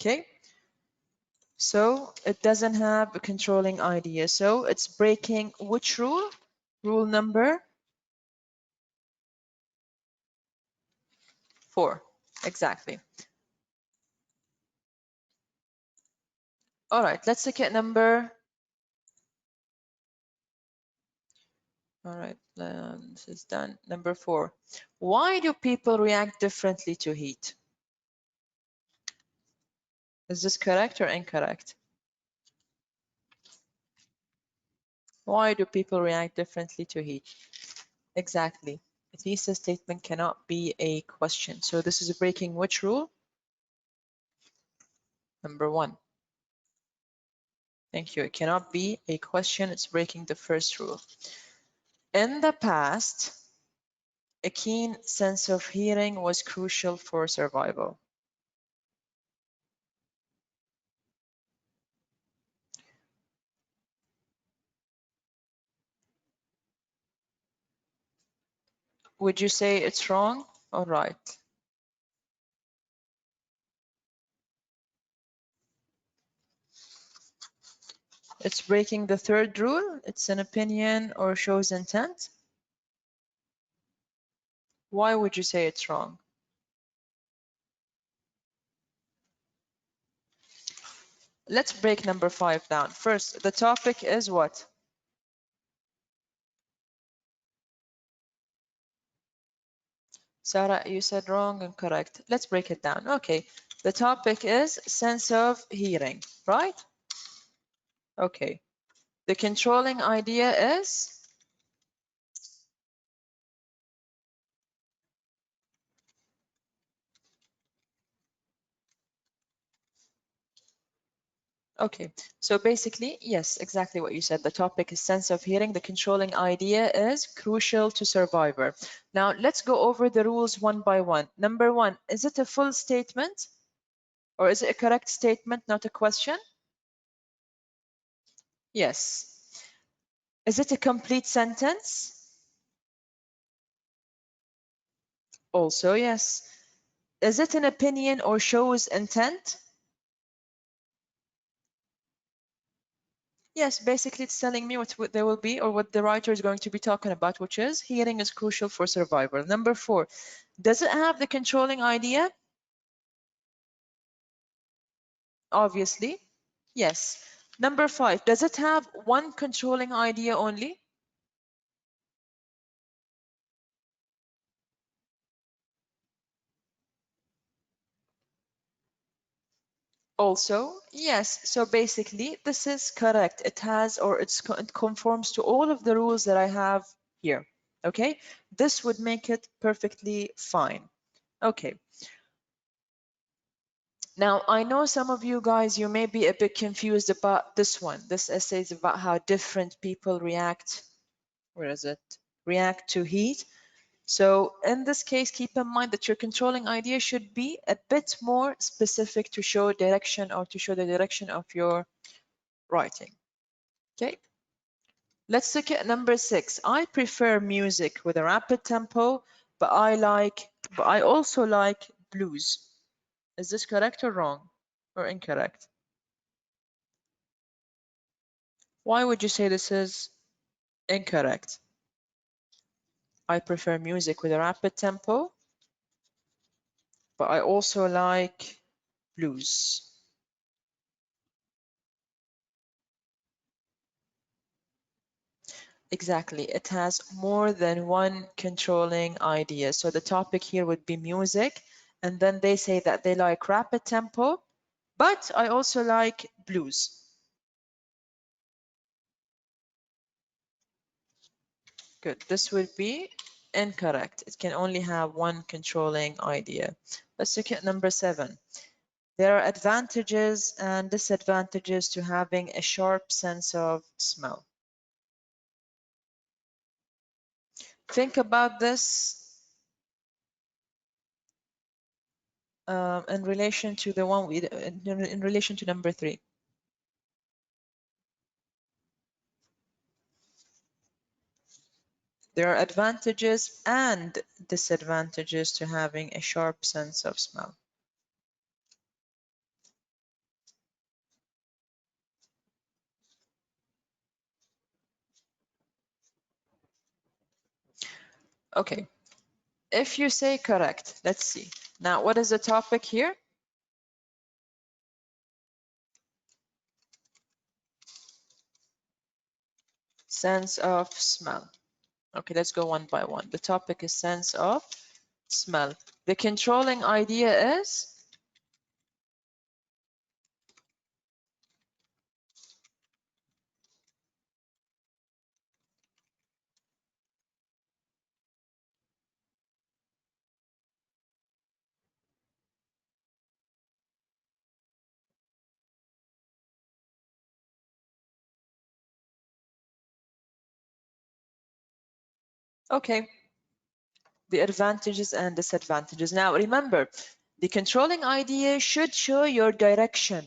Okay, so it doesn't have a controlling idea. So it's breaking which rule? Rule number 4. Exactly. All right, let's look at number. All right, this is done. Number 4. Why do people react differently to heat? Is this correct or incorrect? Why do people react differently to heat? Exactly. A thesis statement cannot be a question. So this is breaking which rule? Number 1. Thank you. It cannot be a question. It's breaking the first rule. In the past, a keen sense of hearing was crucial for survival. Would you say it's wrong or right? It's breaking the third rule. It's an opinion or shows intent. Why would you say it's wrong? Let's break number 5 down. First, the topic is what? Sarah, you said wrong and correct. Let's break it down. Okay, the topic is sense of hearing, right? Okay, the controlling idea is? Okay, so basically, yes, exactly what you said. The topic is sense of hearing. The controlling idea is crucial to survivor. Now, let's go over the rules one by one. Number 1, is it a full statement? Or is it a correct statement, not a question? Yes. Is it a complete sentence? Also, yes. Is it an opinion or shows intent? Yes, basically it's telling me what there will be or what the writer is going to be talking about, which is hearing is crucial for survival. Number 4, does it have the controlling idea? Obviously, yes. Number 5, does it have one controlling idea only? Also, yes. So basically, this is correct. It has, or it conforms to all of the rules that I have here. Okay, this would make it perfectly fine. Okay. Now, I know some of you guys, you may be a bit confused about this one. This essay is about how different people react. Where is it? React to heat. So in this case, keep in mind that your controlling idea should be a bit more specific to show direction or to show the direction of your writing. Okay. Let's look at number 6. I prefer music with a rapid tempo, but I also like blues. Is this correct or wrong or incorrect? Why would you say this is incorrect? I prefer music with a rapid tempo, but I also like blues. Exactly. It has more than one controlling idea. So the topic here would be music, and then they say that they like rapid tempo, but I also like blues. Good. This would be incorrect. It can only have one controlling idea. Let's look at number 7. There are advantages and disadvantages to having a sharp sense of smell. Think about this in relation to the one in relation to number 3. There are advantages and disadvantages to having a sharp sense of smell. Okay, if you say correct, let's see. Now, what is the topic here? Sense of smell. Okay, let's go one by one. The topic is sense of smell. The controlling idea is okay. The advantages and disadvantages. Now, remember, the controlling idea should show your direction.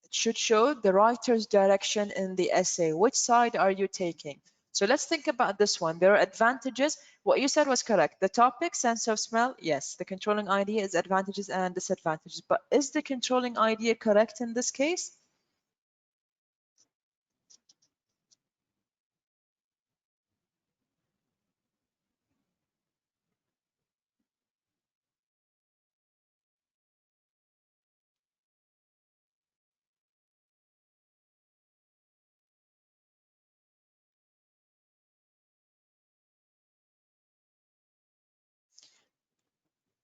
It should show the writer's direction in the essay. Which side are you taking? So let's think about this one. There are advantages. What you said was correct. The topic, sense of smell, yes. The controlling idea is advantages and disadvantages. But is the controlling idea correct in this case?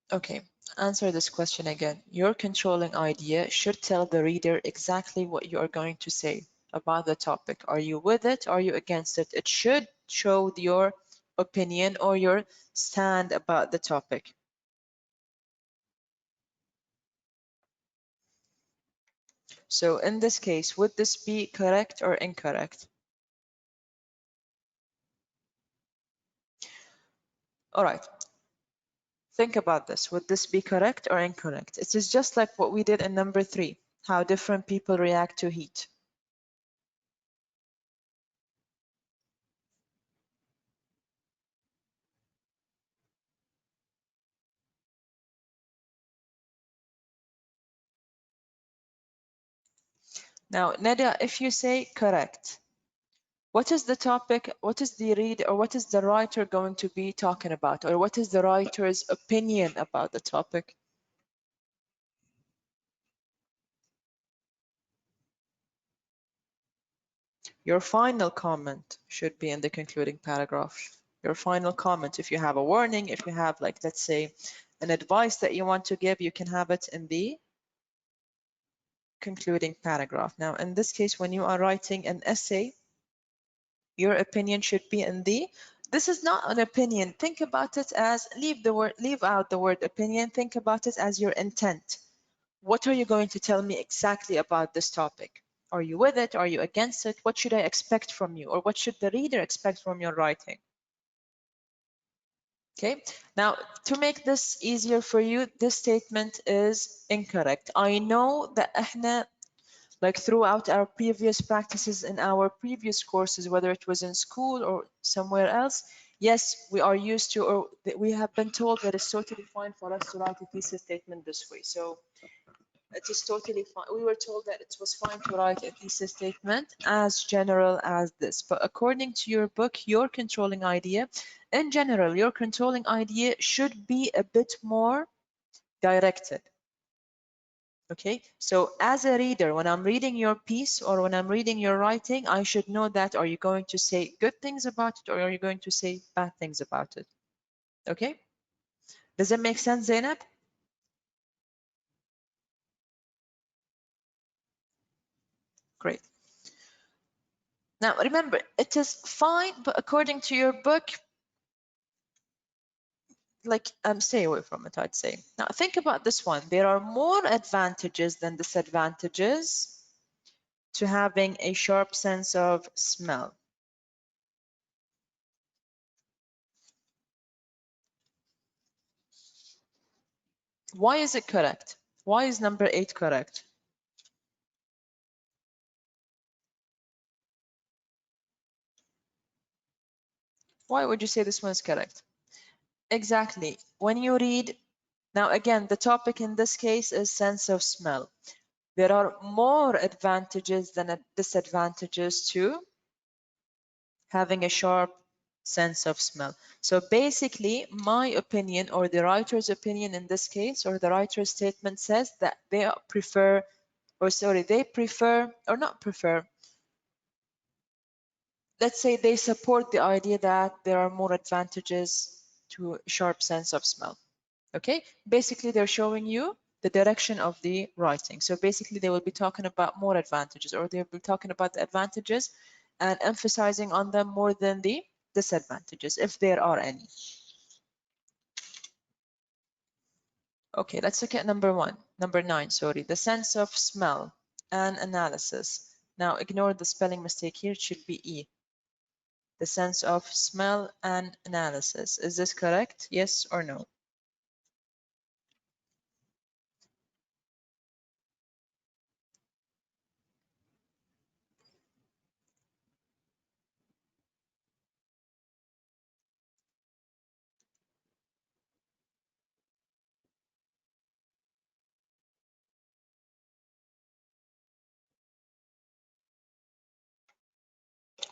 Okay, answer this question again. Your controlling idea should tell the reader exactly what you are going to say about the topic. Are you with it? Are you against it? It should show your opinion or your stand about the topic. So in this case, would this be correct or incorrect? All right. Think about this. Would this be correct or incorrect? It is just like what we did in number 3, how different people react to heat. Now, Neda, if you say correct, what is the topic, what is the reader, or what is the writer going to be talking about, or what is the writer's opinion about the topic? Your final comment should be in the concluding paragraph. Your final comment, if you have a warning, if you have, like, let's say, an advice that you want to give, you can have it in the concluding paragraph. Now, in this case, when you are writing an essay, your opinion should be in the, this is not an opinion. Think about it as, leave out the word opinion. Think about it as your intent. What are you going to tell me exactly about this topic? Are you with it? Are you against it? What should I expect from you? Or what should the reader expect from your writing? Okay, now to make this easier for you, this statement is incorrect. I know that احنا, like throughout our previous practices in our previous courses, whether it was in school or somewhere else, yes, we are used to, or we have been told that it's totally fine for us to write a thesis statement this way. So it is totally fine. We were told that it was fine to write a thesis statement as general as this. But according to your book, your controlling idea, in general, your controlling idea should be a bit more directed. Okay, so as a reader, when I'm reading your piece or when I'm reading your writing, I should know that, are you going to say good things about it or are you going to say bad things about it? Okay, does it make sense, Zainab? Great. Now remember, it is fine, but according to your book, like, stay away from it, I'd say. Now think about this one. There are more advantages than disadvantages to having a sharp sense of smell. Why is it correct? Why is number 8 correct? Why would you say this one is correct? Exactly. When you read, now again, the topic in this case is sense of smell. There are more advantages than disadvantages to having a sharp sense of smell. So basically, my opinion, or the writer's opinion in this case, or the writer's statement says that they prefer, or sorry, they prefer, or not prefer, let's say they support the idea that there are more advantages to a sharp sense of smell. Okay, basically they're showing you the direction of the writing. So basically they will be talking about more advantages, or they'll be talking about the advantages and emphasizing on them more than the disadvantages, if there are any. Okay, let's look at number 9, sorry, the sense of smell and analysis. Now ignore the spelling mistake here, it should be E. The sense of smell and analysis. Is this correct? Yes or no?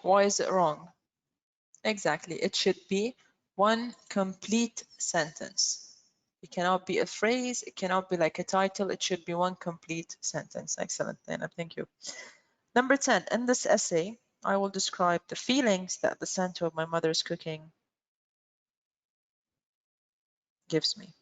Why is it wrong? Exactly, it should be one complete sentence. It cannot be a phrase, it cannot be like a title, it should be one complete sentence. Excellent, Zainab, thank you. Number 10, in this essay, I will describe the feelings that the scent of my mother's cooking gives me.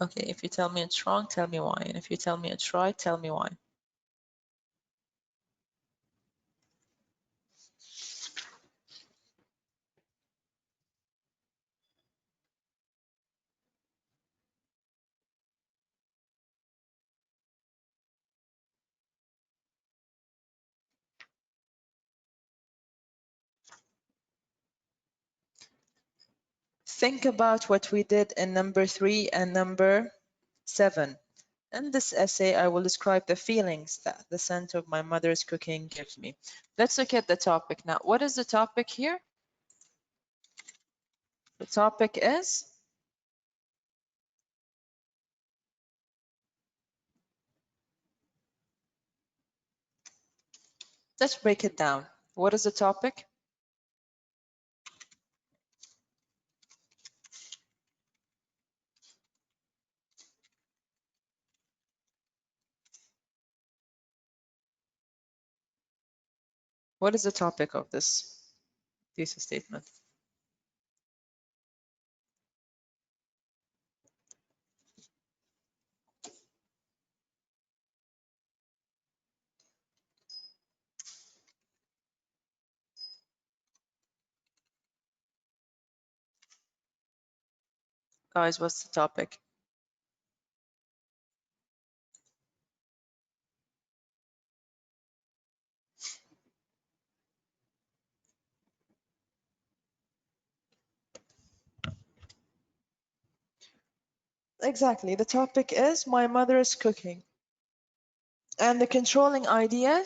Okay, if you tell me it's wrong, tell me why. And if you tell me it's right, tell me why. Think about what we did in number 3 and number 7. In this essay, I will describe the feelings that the scent of my mother's cooking gives me. Let's look at the topic now. What is the topic here? The topic is, let's break it down. What is the topic? What is the topic of this thesis statement? Guys, what's the topic? Exactly. The topic is my mother is cooking. And the controlling idea,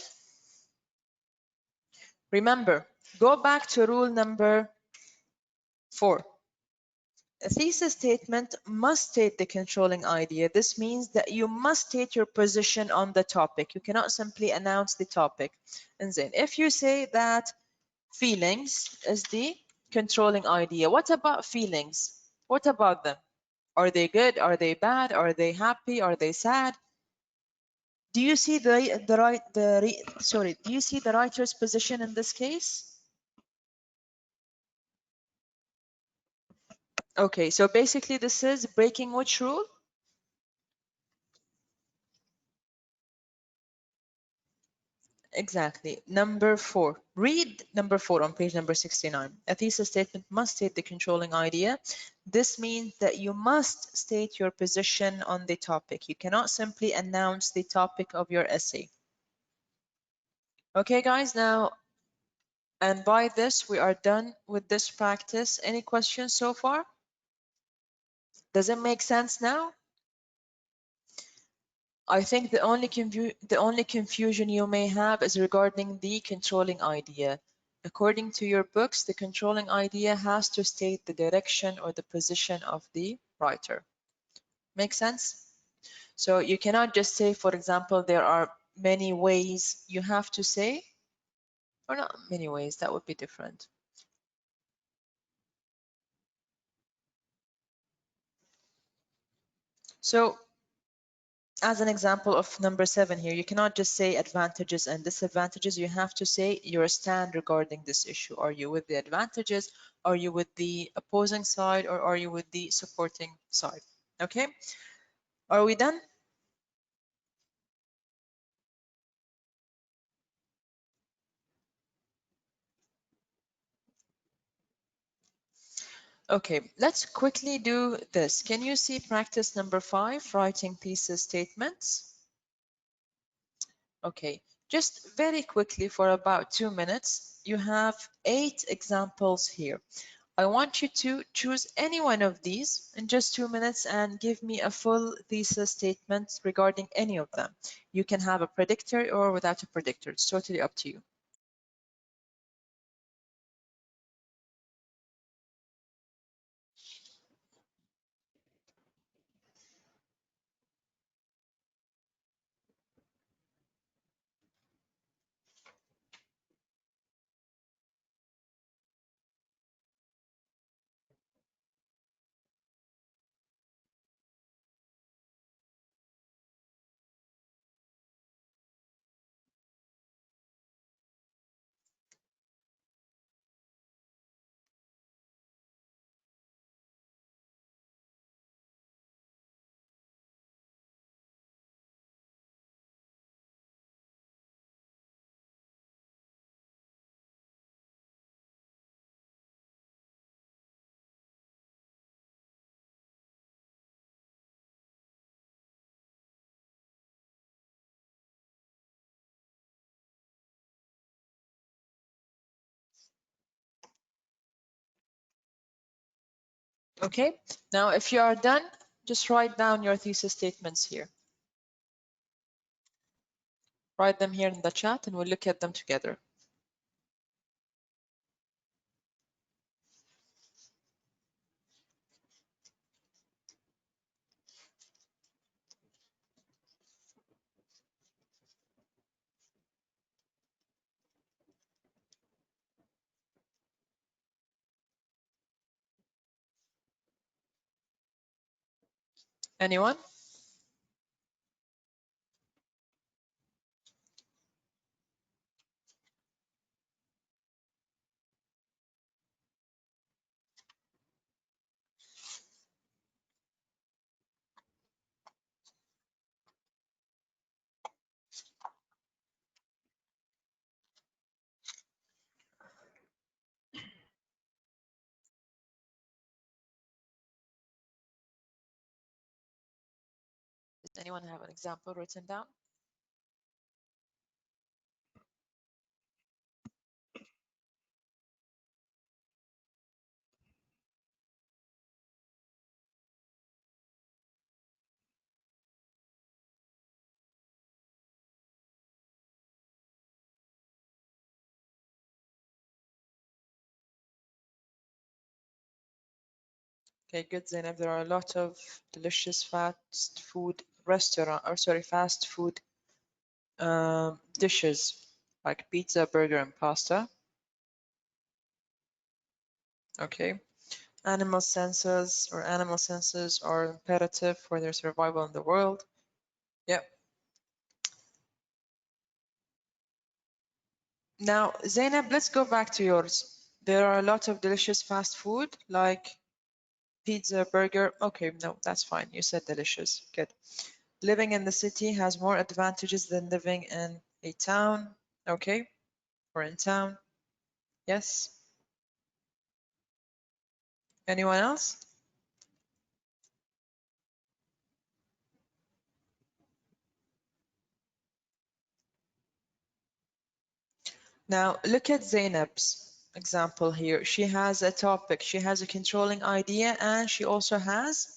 remember, go back to rule number 4. A thesis statement must state the controlling idea. This means that you must state your position on the topic. You cannot simply announce the topic. And then if you say that feelings is the controlling idea, what about feelings? What about them? Are they good? Are they bad? Are they happy? Are they sad? Do you see do you see the writer's position in this case? Okay, so basically this is breaking which rule? Exactly. Number 4. Read number 4 on page number 69. A thesis statement must state the controlling idea. This means that you must state your position on the topic. You cannot simply announce the topic of your essay. Okay, guys, now, and by this, we are done with this practice. Any questions so far? Does it make sense now? I think the only confusion you may have is regarding the controlling idea. According to your books, the controlling idea has to state the direction or the position of the writer. Make sense? So you cannot just say, for example, there are many ways. You have to say, or not many ways, that would be different. So as an example of number 7 here, you cannot just say advantages and disadvantages. You have to say your stand regarding this issue. Are you with the advantages? Are you with the opposing side? Or are you with the supporting side? Okay, are we done? Okay, let's quickly do this. Can you see practice number 5, writing thesis statements? Okay, just very quickly for about 2 minutes, you have 8 examples here. I want you to choose any one of these in just 2 minutes and give me a full thesis statement regarding any of them. You can have a predictor or without a predictor. It's totally up to you. Okay, now if you are done, just write down your thesis statements here. Write them here in the chat and we'll look at them together. Anyone? Does anyone have an example written down? Okay, good, Zainab. There are a lot of delicious fast food fast food dishes like pizza, burger, and pasta. Okay. Animal senses are imperative for their survival in the world. Yep. Now, Zainab, let's go back to yours. There are a lot of delicious fast food like pizza, burger. Okay, no, that's fine. You said delicious. Good. Living in the city has more advantages than living in a town. Okay, or in town. Yes. Anyone else? Now, look at Zainab's example here. She has a topic, she has a controlling idea, and she also has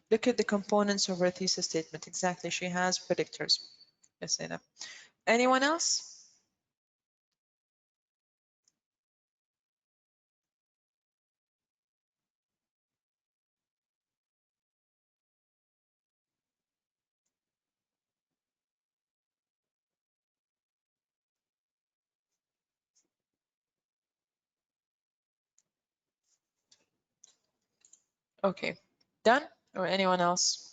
look at the components of her thesis statement. Exactly, she has predictors. Yes, Zainab. Anyone else? Okay, done? Or anyone else?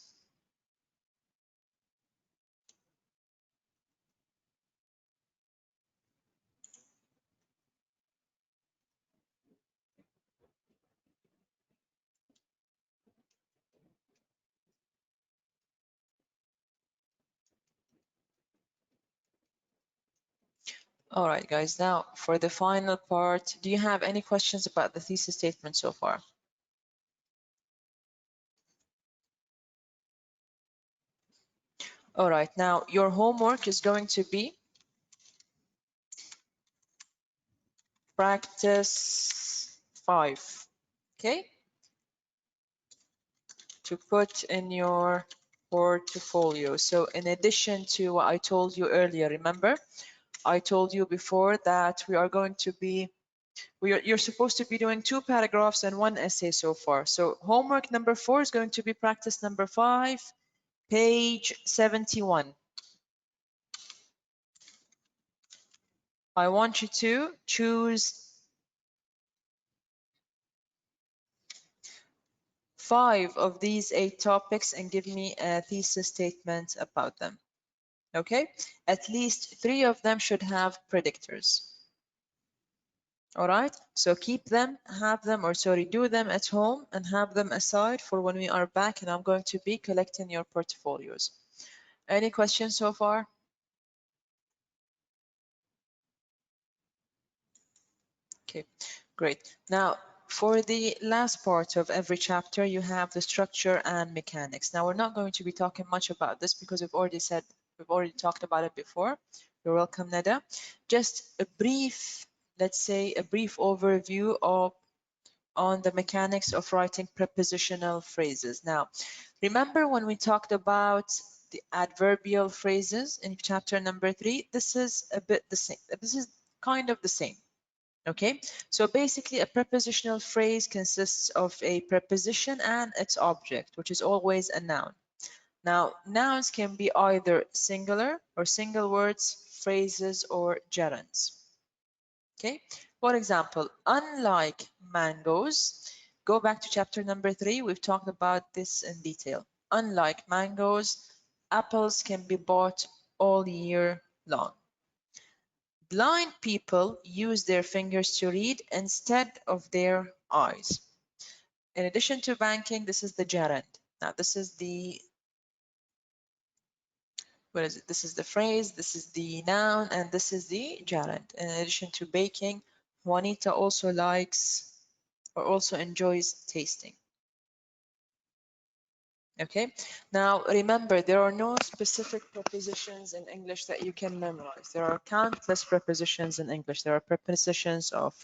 All right, guys, now for the final part, do you have any questions about the thesis statement so far? All right, now your homework is going to be practice 5, okay? To put in your portfolio. So in addition to what I told you earlier, remember, I told you before that we are going to be, you're supposed to be doing 2 paragraphs and 1 essay so far. So homework number 4 is going to be practice number 5, page 71. I want you to choose 5 of these 8 topics and give me a thesis statement about them. Okay, at least 3 of them should have predictors. All right, so keep them, have them, or sorry, do them at home and have them aside for when we are back and I'm going to be collecting your portfolios. Any questions so far? Okay, great. Now, for the last part of every chapter, you have the structure and mechanics. Now, we're not going to be talking much about this because we've already talked about it before. You're welcome, Neda. Just a brief, let's say, a brief overview on the mechanics of writing prepositional phrases. Now, remember when we talked about the adverbial phrases in chapter number 3? This is a bit the same. This is kind of the same. Okay, so basically a prepositional phrase consists of a preposition and its object, which is always a noun. Now, nouns can be either singular or single words, phrases, or gerunds. Okay, For example, unlike mangoes, go back to chapter number 3. We've talked about this in detail. Unlike mangoes, apples can be bought all year long. Blind people use their fingers to read instead of their eyes. In addition to banking, this is the gerund. Now, this is the, what is it? This is the phrase, this is the noun, and this is the gerund. In addition to baking, Juanita also likes or also enjoys tasting. Okay, now remember, there are no specific prepositions in English that you can memorize. There are countless prepositions in English. There are prepositions of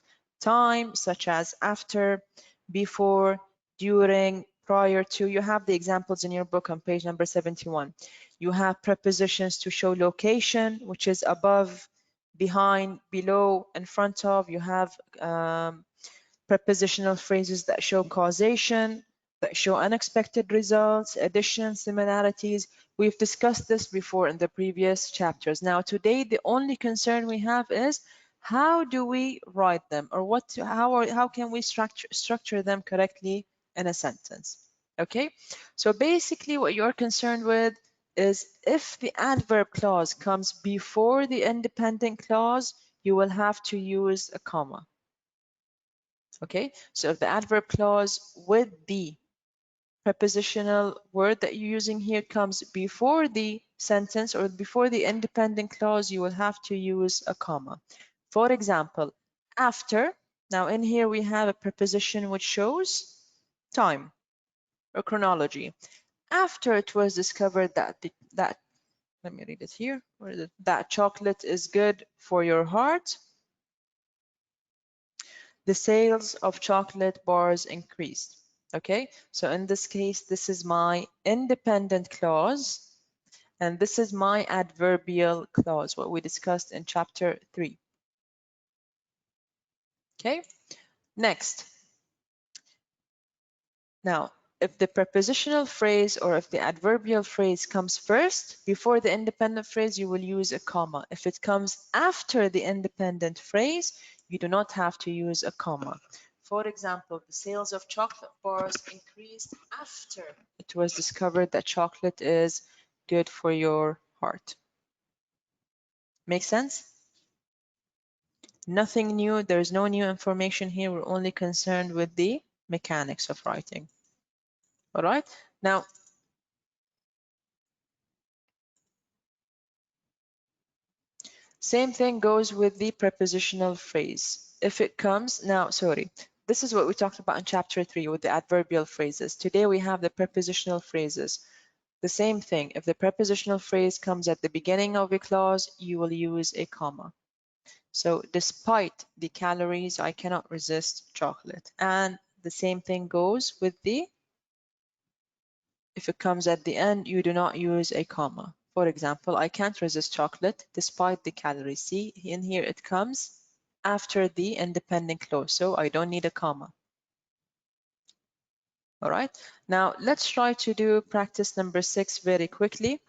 time, such as after, before, during, prior to. You have the examples in your book on page number 71. You have prepositions to show location, which is above, behind, below, in front of. You have prepositional phrases that show causation, that show unexpected results, addition, similarities. We've discussed this before in the previous chapters. Now, today, the only concern we have is how do we write them, or how can we structure them correctly in a sentence? Okay, so basically what you're concerned with is if the adverb clause comes before the independent clause, you will have to use a comma. Okay, so if the adverb clause with the prepositional word that you're using here comes before the sentence or before the independent clause, you will have to use a comma. For example, after, now in here we have a preposition which shows time or chronology. After it was discovered that let me read it here, where is it? That chocolate is good for your heart, the sales of chocolate bars increased. Okay, so in this case, this is my independent clause, and this is my adverbial clause, what we discussed in chapter 3. Okay, next. Now, if the prepositional phrase or if the adverbial phrase comes first before the independent phrase, you will use a comma. If it comes after the independent phrase, you do not have to use a comma. For example, the sales of chocolate bars increased after it was discovered that chocolate is good for your heart. Make sense? Nothing new. There's no new information here. We're only concerned with the mechanics of writing. All right. Now, same thing goes with the prepositional phrase. If it comes, now, sorry, this is what we talked about in chapter 3 with the adverbial phrases. Today we have the prepositional phrases. The same thing, if the prepositional phrase comes at the beginning of a clause, you will use a comma. So despite the calories, I cannot resist chocolate. And the same thing goes with the, if it comes at the end, you do not use a comma. For example, I can't resist chocolate despite the calories. See, in here it comes after the independent clause, so I don't need a comma. All right, now let's try to do practice number 6 very quickly.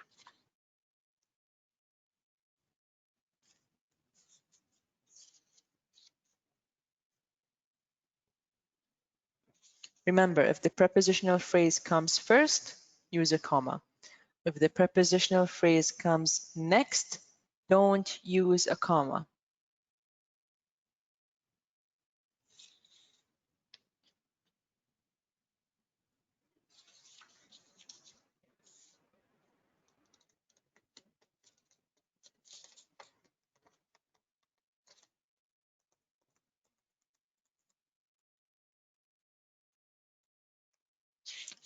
Remember, if the prepositional phrase comes first, use a comma. If the prepositional phrase comes next, don't use a comma.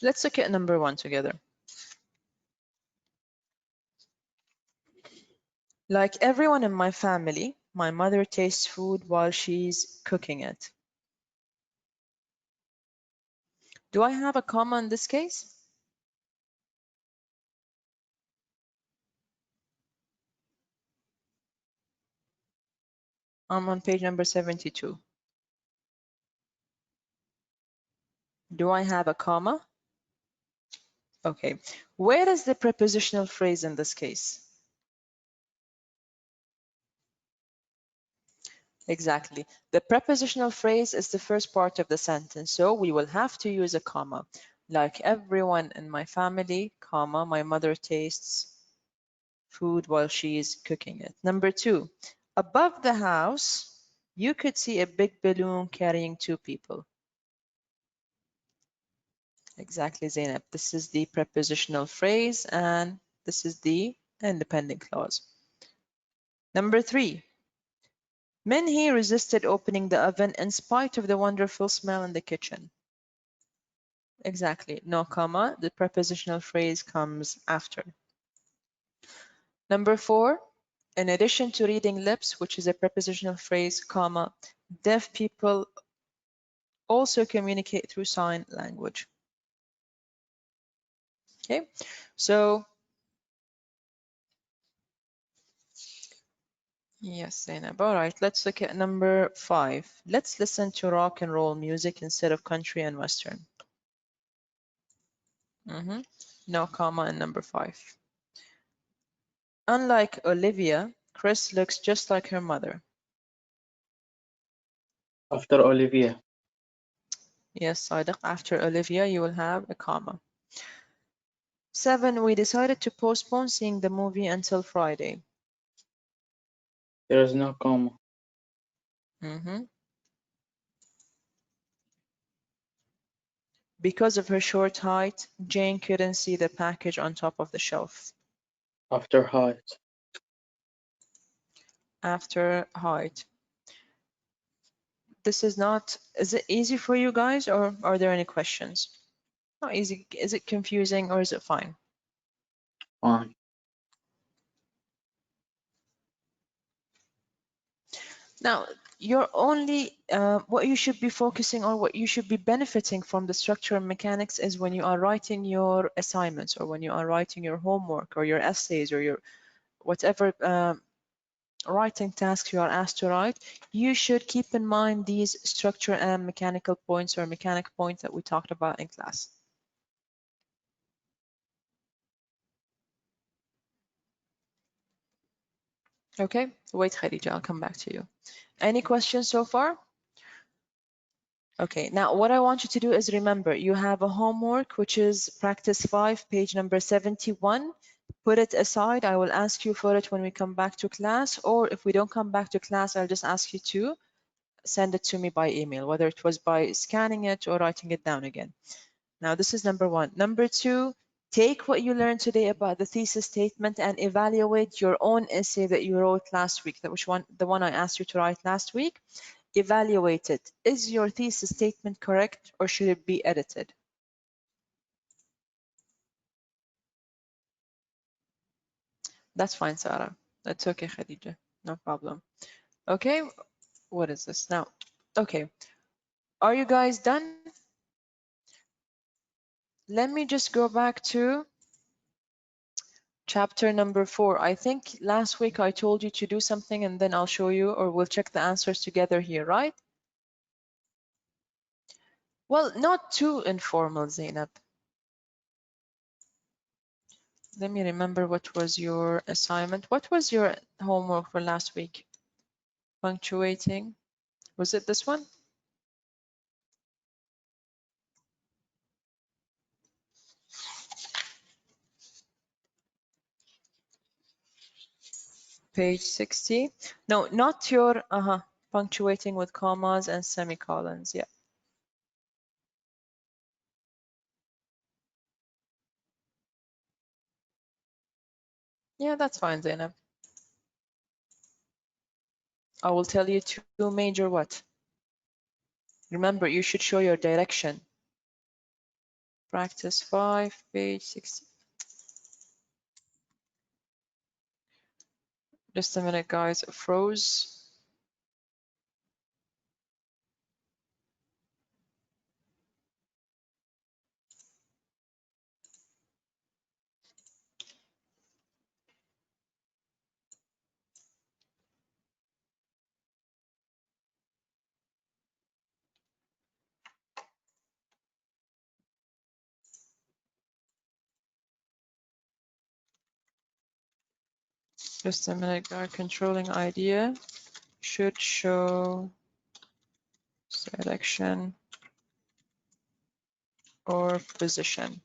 Let's look at number 1 together. Like everyone in my family, my mother tastes food while she's cooking it. Do I have a comma in this case? I'm on page number 72. Do I have a comma? Okay. Where is the prepositional phrase in this case? Exactly. The prepositional phrase is the first part of the sentence, so we will have to use a comma. Like everyone in my family, comma, my mother tastes food while she is cooking it. Number 2, above the house, you could see a big balloon carrying 2 people. Exactly, Zainab. This is the prepositional phrase and this is the independent clause. Number 3, Minhee resisted opening the oven in spite of the wonderful smell in the kitchen. Exactly, no comma, the prepositional phrase comes after. Number 4, in addition to reading lips, which is a prepositional phrase, comma, deaf people also communicate through sign language. Okay, so yes, Zainab. All right, let's look at number 5. Let's listen to rock and roll music instead of country and western. No comma in number 5. Unlike Olivia, Chris looks just like her mother. After Olivia. Yes, Sadiq, after Olivia, you will have a comma. 7, we decided to postpone seeing the movie until Friday. There is no comma. Because of her short height, Jane couldn't see the package on top of the shelf. After height. After height. This is not, is it easy for you guys or are there any questions? Not easy. Is it confusing or is it fine? Fine. Now, you're only, what you should be focusing on, what you should be benefiting from the structure and mechanics is when you are writing your assignments or when you are writing your homework or your essays or your whatever writing tasks you are asked to write, you should keep in mind these structure and mechanical points or mechanic points that we talked about in class. Okay, wait, Khadija, I'll come back to you. Any questions so far? Okay, now what I want you to do is remember, you have a homework, which is practice 5, page number 71. Put it aside. I will ask you for it when we come back to class, or if we don't come back to class, I'll just ask you to send it to me by email, whether it was by scanning it or writing it down again. Now, this is number 1. Number 2, take what you learned today about the thesis statement and evaluate your own essay that you wrote last week, the one I asked you to write last week. Evaluate it. Is your thesis statement correct or should it be edited? That's fine, Sarah. That's okay, Khadija. No problem. Okay, what is this now? Okay, are you guys done? Let me just go back to chapter number 4. I think last week I told you to do something and then I'll show you, or we'll check the answers together here, right? Well, not too informal, Zainab. Let me remember what was your assignment. What was your homework for last week? Punctuating. Was it this one? Page 60. No, not your, punctuating with commas and semicolons. Yeah. Yeah, that's fine, Zainab. I will tell you 2 major what? Remember, you should show your direction. Practice 5, page 60. Just a minute, guys. It froze. Just a minute, guys. Controlling idea. should show selection or position.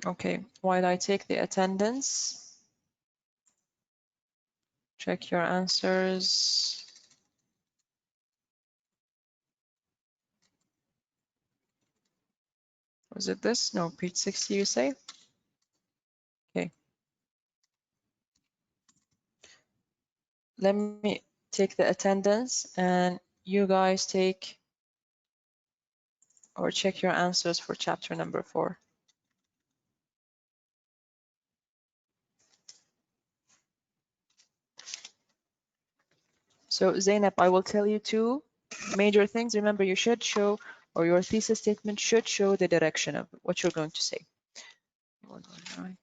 Okay, while I take the attendance, check your answers. Was it this? No, page 60 you say? Okay. Let me take the attendance and you guys take or check your answers for chapter number 4. So Zainab, I will tell you 2 major things. Remember, you should show, or your thesis statement should show the direction of what you're going to say. 119.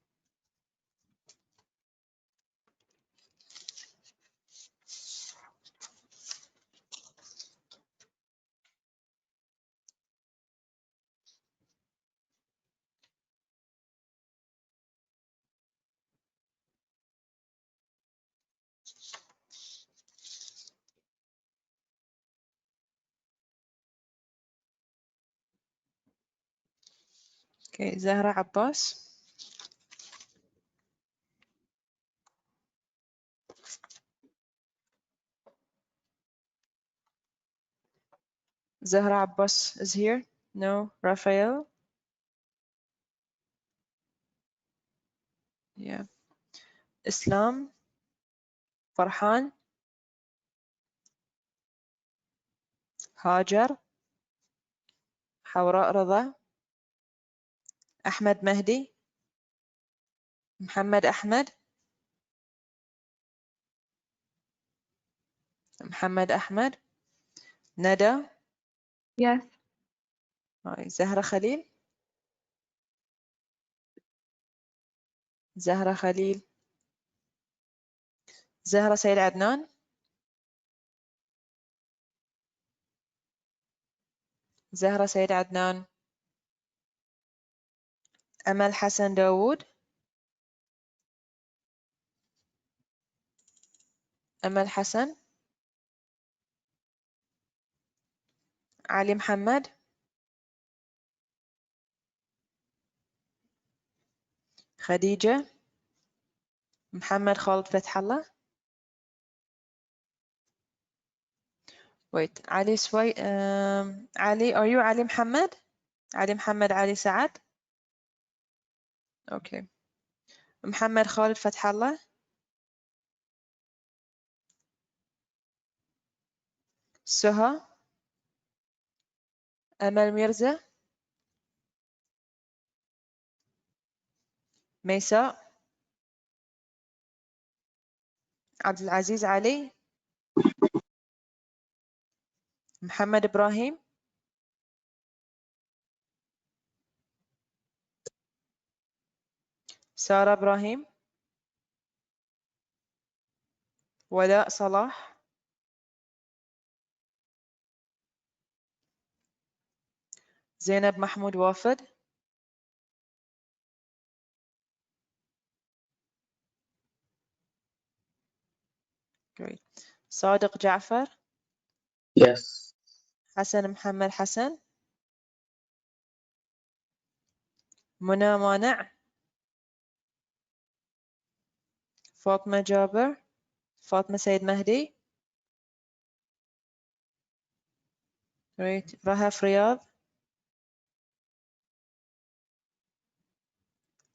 Okay, Zahra Abbas. Zahra Abbas is here. No, Raphael. Yeah. Islam. Farhan. Hajar. Hawra Rada. Ahmed Mahdi. Muhammad Ahmed. Muhammad Ahmed. Nada. Yes. Zahra Khalil. Zahra Khalil. Zahra Said Adnan. Zahra Said Adnan. Amal Hassan Dawood. Amal Hassan. Ali Muhammad. Khadija. Muhammad Khalid Fathallah. Wait, Ali Sway. Ali, are you Ali Muhammad? Ali Muhammad Ali Saad? Okay. Muhammad Khalid Fathallah. Suha. Amal Mirza. Mesa. Abdul Aziz Ali. Muhammad Ibrahim. Sarah Ibrahim. Wala Salah. Zainab Mahmoud Wafid. Great. Sadiq Ja'far. Yes. Hassan Muhammad Hassan. Muna Mana'. Fatma Jaber. Fatma Said Mahdi. Great. Rahaf Riyadh.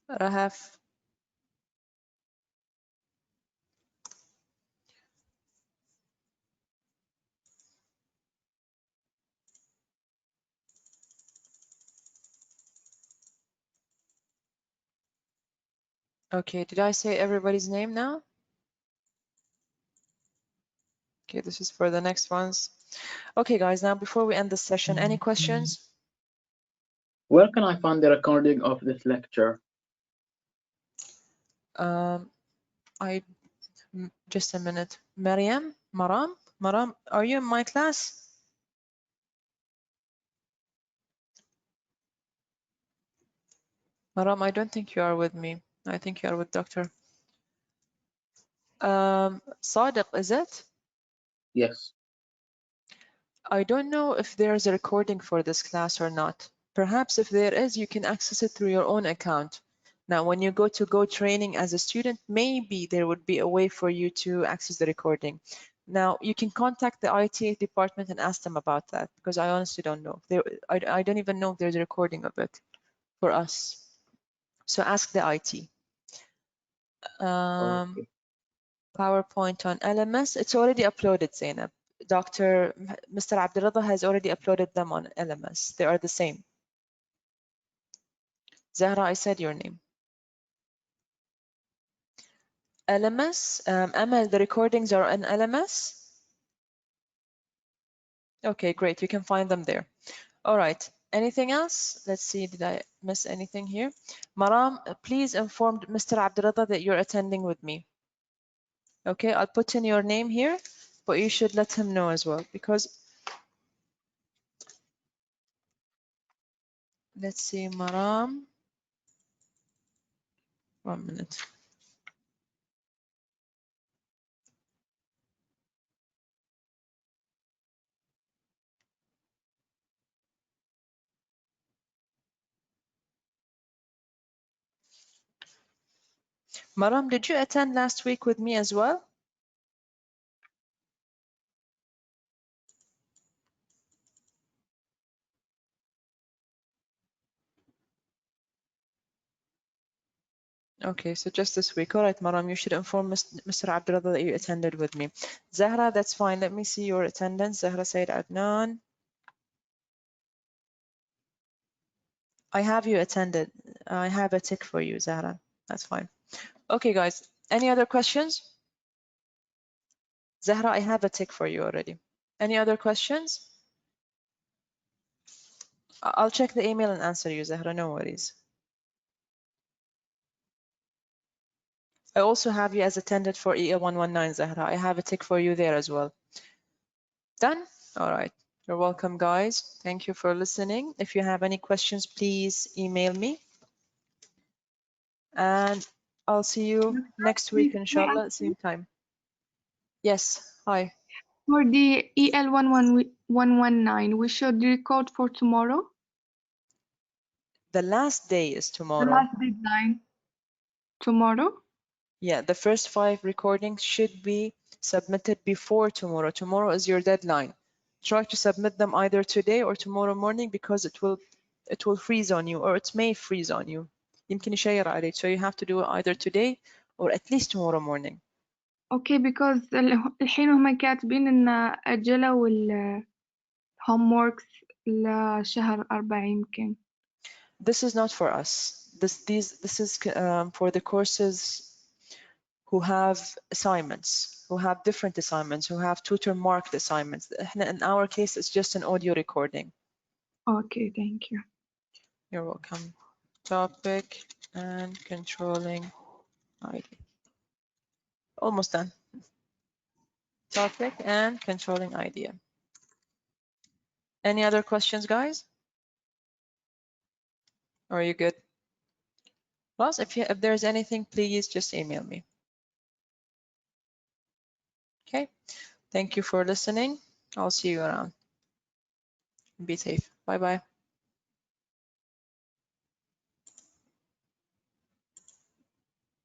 Rahaf. Okay, did I say everybody's name now? Okay, this is for the next ones. Okay, guys, now before we end the session, any questions? Where can I find the recording of this lecture? Just a minute. Maryam, Maram, are you in my class? Maram, I don't think you are with me. I think you are with Dr. Sadiq, is it? Yes. I don't know if there's a recording for this class or not. Perhaps if there is, you can access it through your own account. Now, when you go to Go Training as a student, maybe there would be a way for you to access the recording. Now, you can contact the IT department and ask them about that, because I honestly don't know. I don't even know if there's a recording of it for us. So ask the IT. Okay. PowerPoint on LMS. It's already uploaded, Zainab. Mr. Abdulrada has already uploaded them on LMS. They are the same. Zahra, I said your name. LMS, Amal, the recordings are in LMS? Okay, great. You can find them there. All right. Anything else? Let's see. Did I miss anything here? Maram, please inform Mr. Abdulrada that you're attending with me. Okay, I'll put in your name here, but you should let him know as well, because let's see, Maram. 1 minute. Maram, did you attend last week with me as well? Okay, so just this week. All right, Maram, you should inform Mr. Abdullah that you attended with me. Zahra, that's fine. Let me see your attendance. Zahra Said Adnan. I have you attended. I have a tick for you, Zahra. That's fine. Okay, guys. Any other questions? Zahra, I have a tick for you already. Any other questions? I'll check the email and answer you, Zahra. No worries. I also have you as attended for EL117, Zahra. I have a tick for you there as well. Done? All right. You're welcome, guys. Thank you for listening. If you have any questions, please email me. And I'll see you next week, inshallah, same time. Yes, hi. For the EL119, we should record for tomorrow? The last day is The tomorrow. last deadline tomorrow? Yeah, the first 5 recordings should be submitted before tomorrow. Tomorrow is your deadline. Try to submit them either today or tomorrow morning, because it will freeze on you, or it may freeze on you. يمكن يشير عليك. So you have to do it either today or at least tomorrow morning. Okay, because الحين هم كاتبين إن أجلوا homeworks لشهر 4 يمكن. This is not for us. This is for the courses who have assignments, who have different assignments, who have tutor marked assignments. In our case, it's just an audio recording. Okay, thank you. You're welcome. Topic and controlling ID. Almost done. Topic and controlling idea. Any other questions, guys? Or are you good? Well, if there's anything, please just email me. Okay. Thank you for listening. I'll see you around. Be safe. Bye-bye.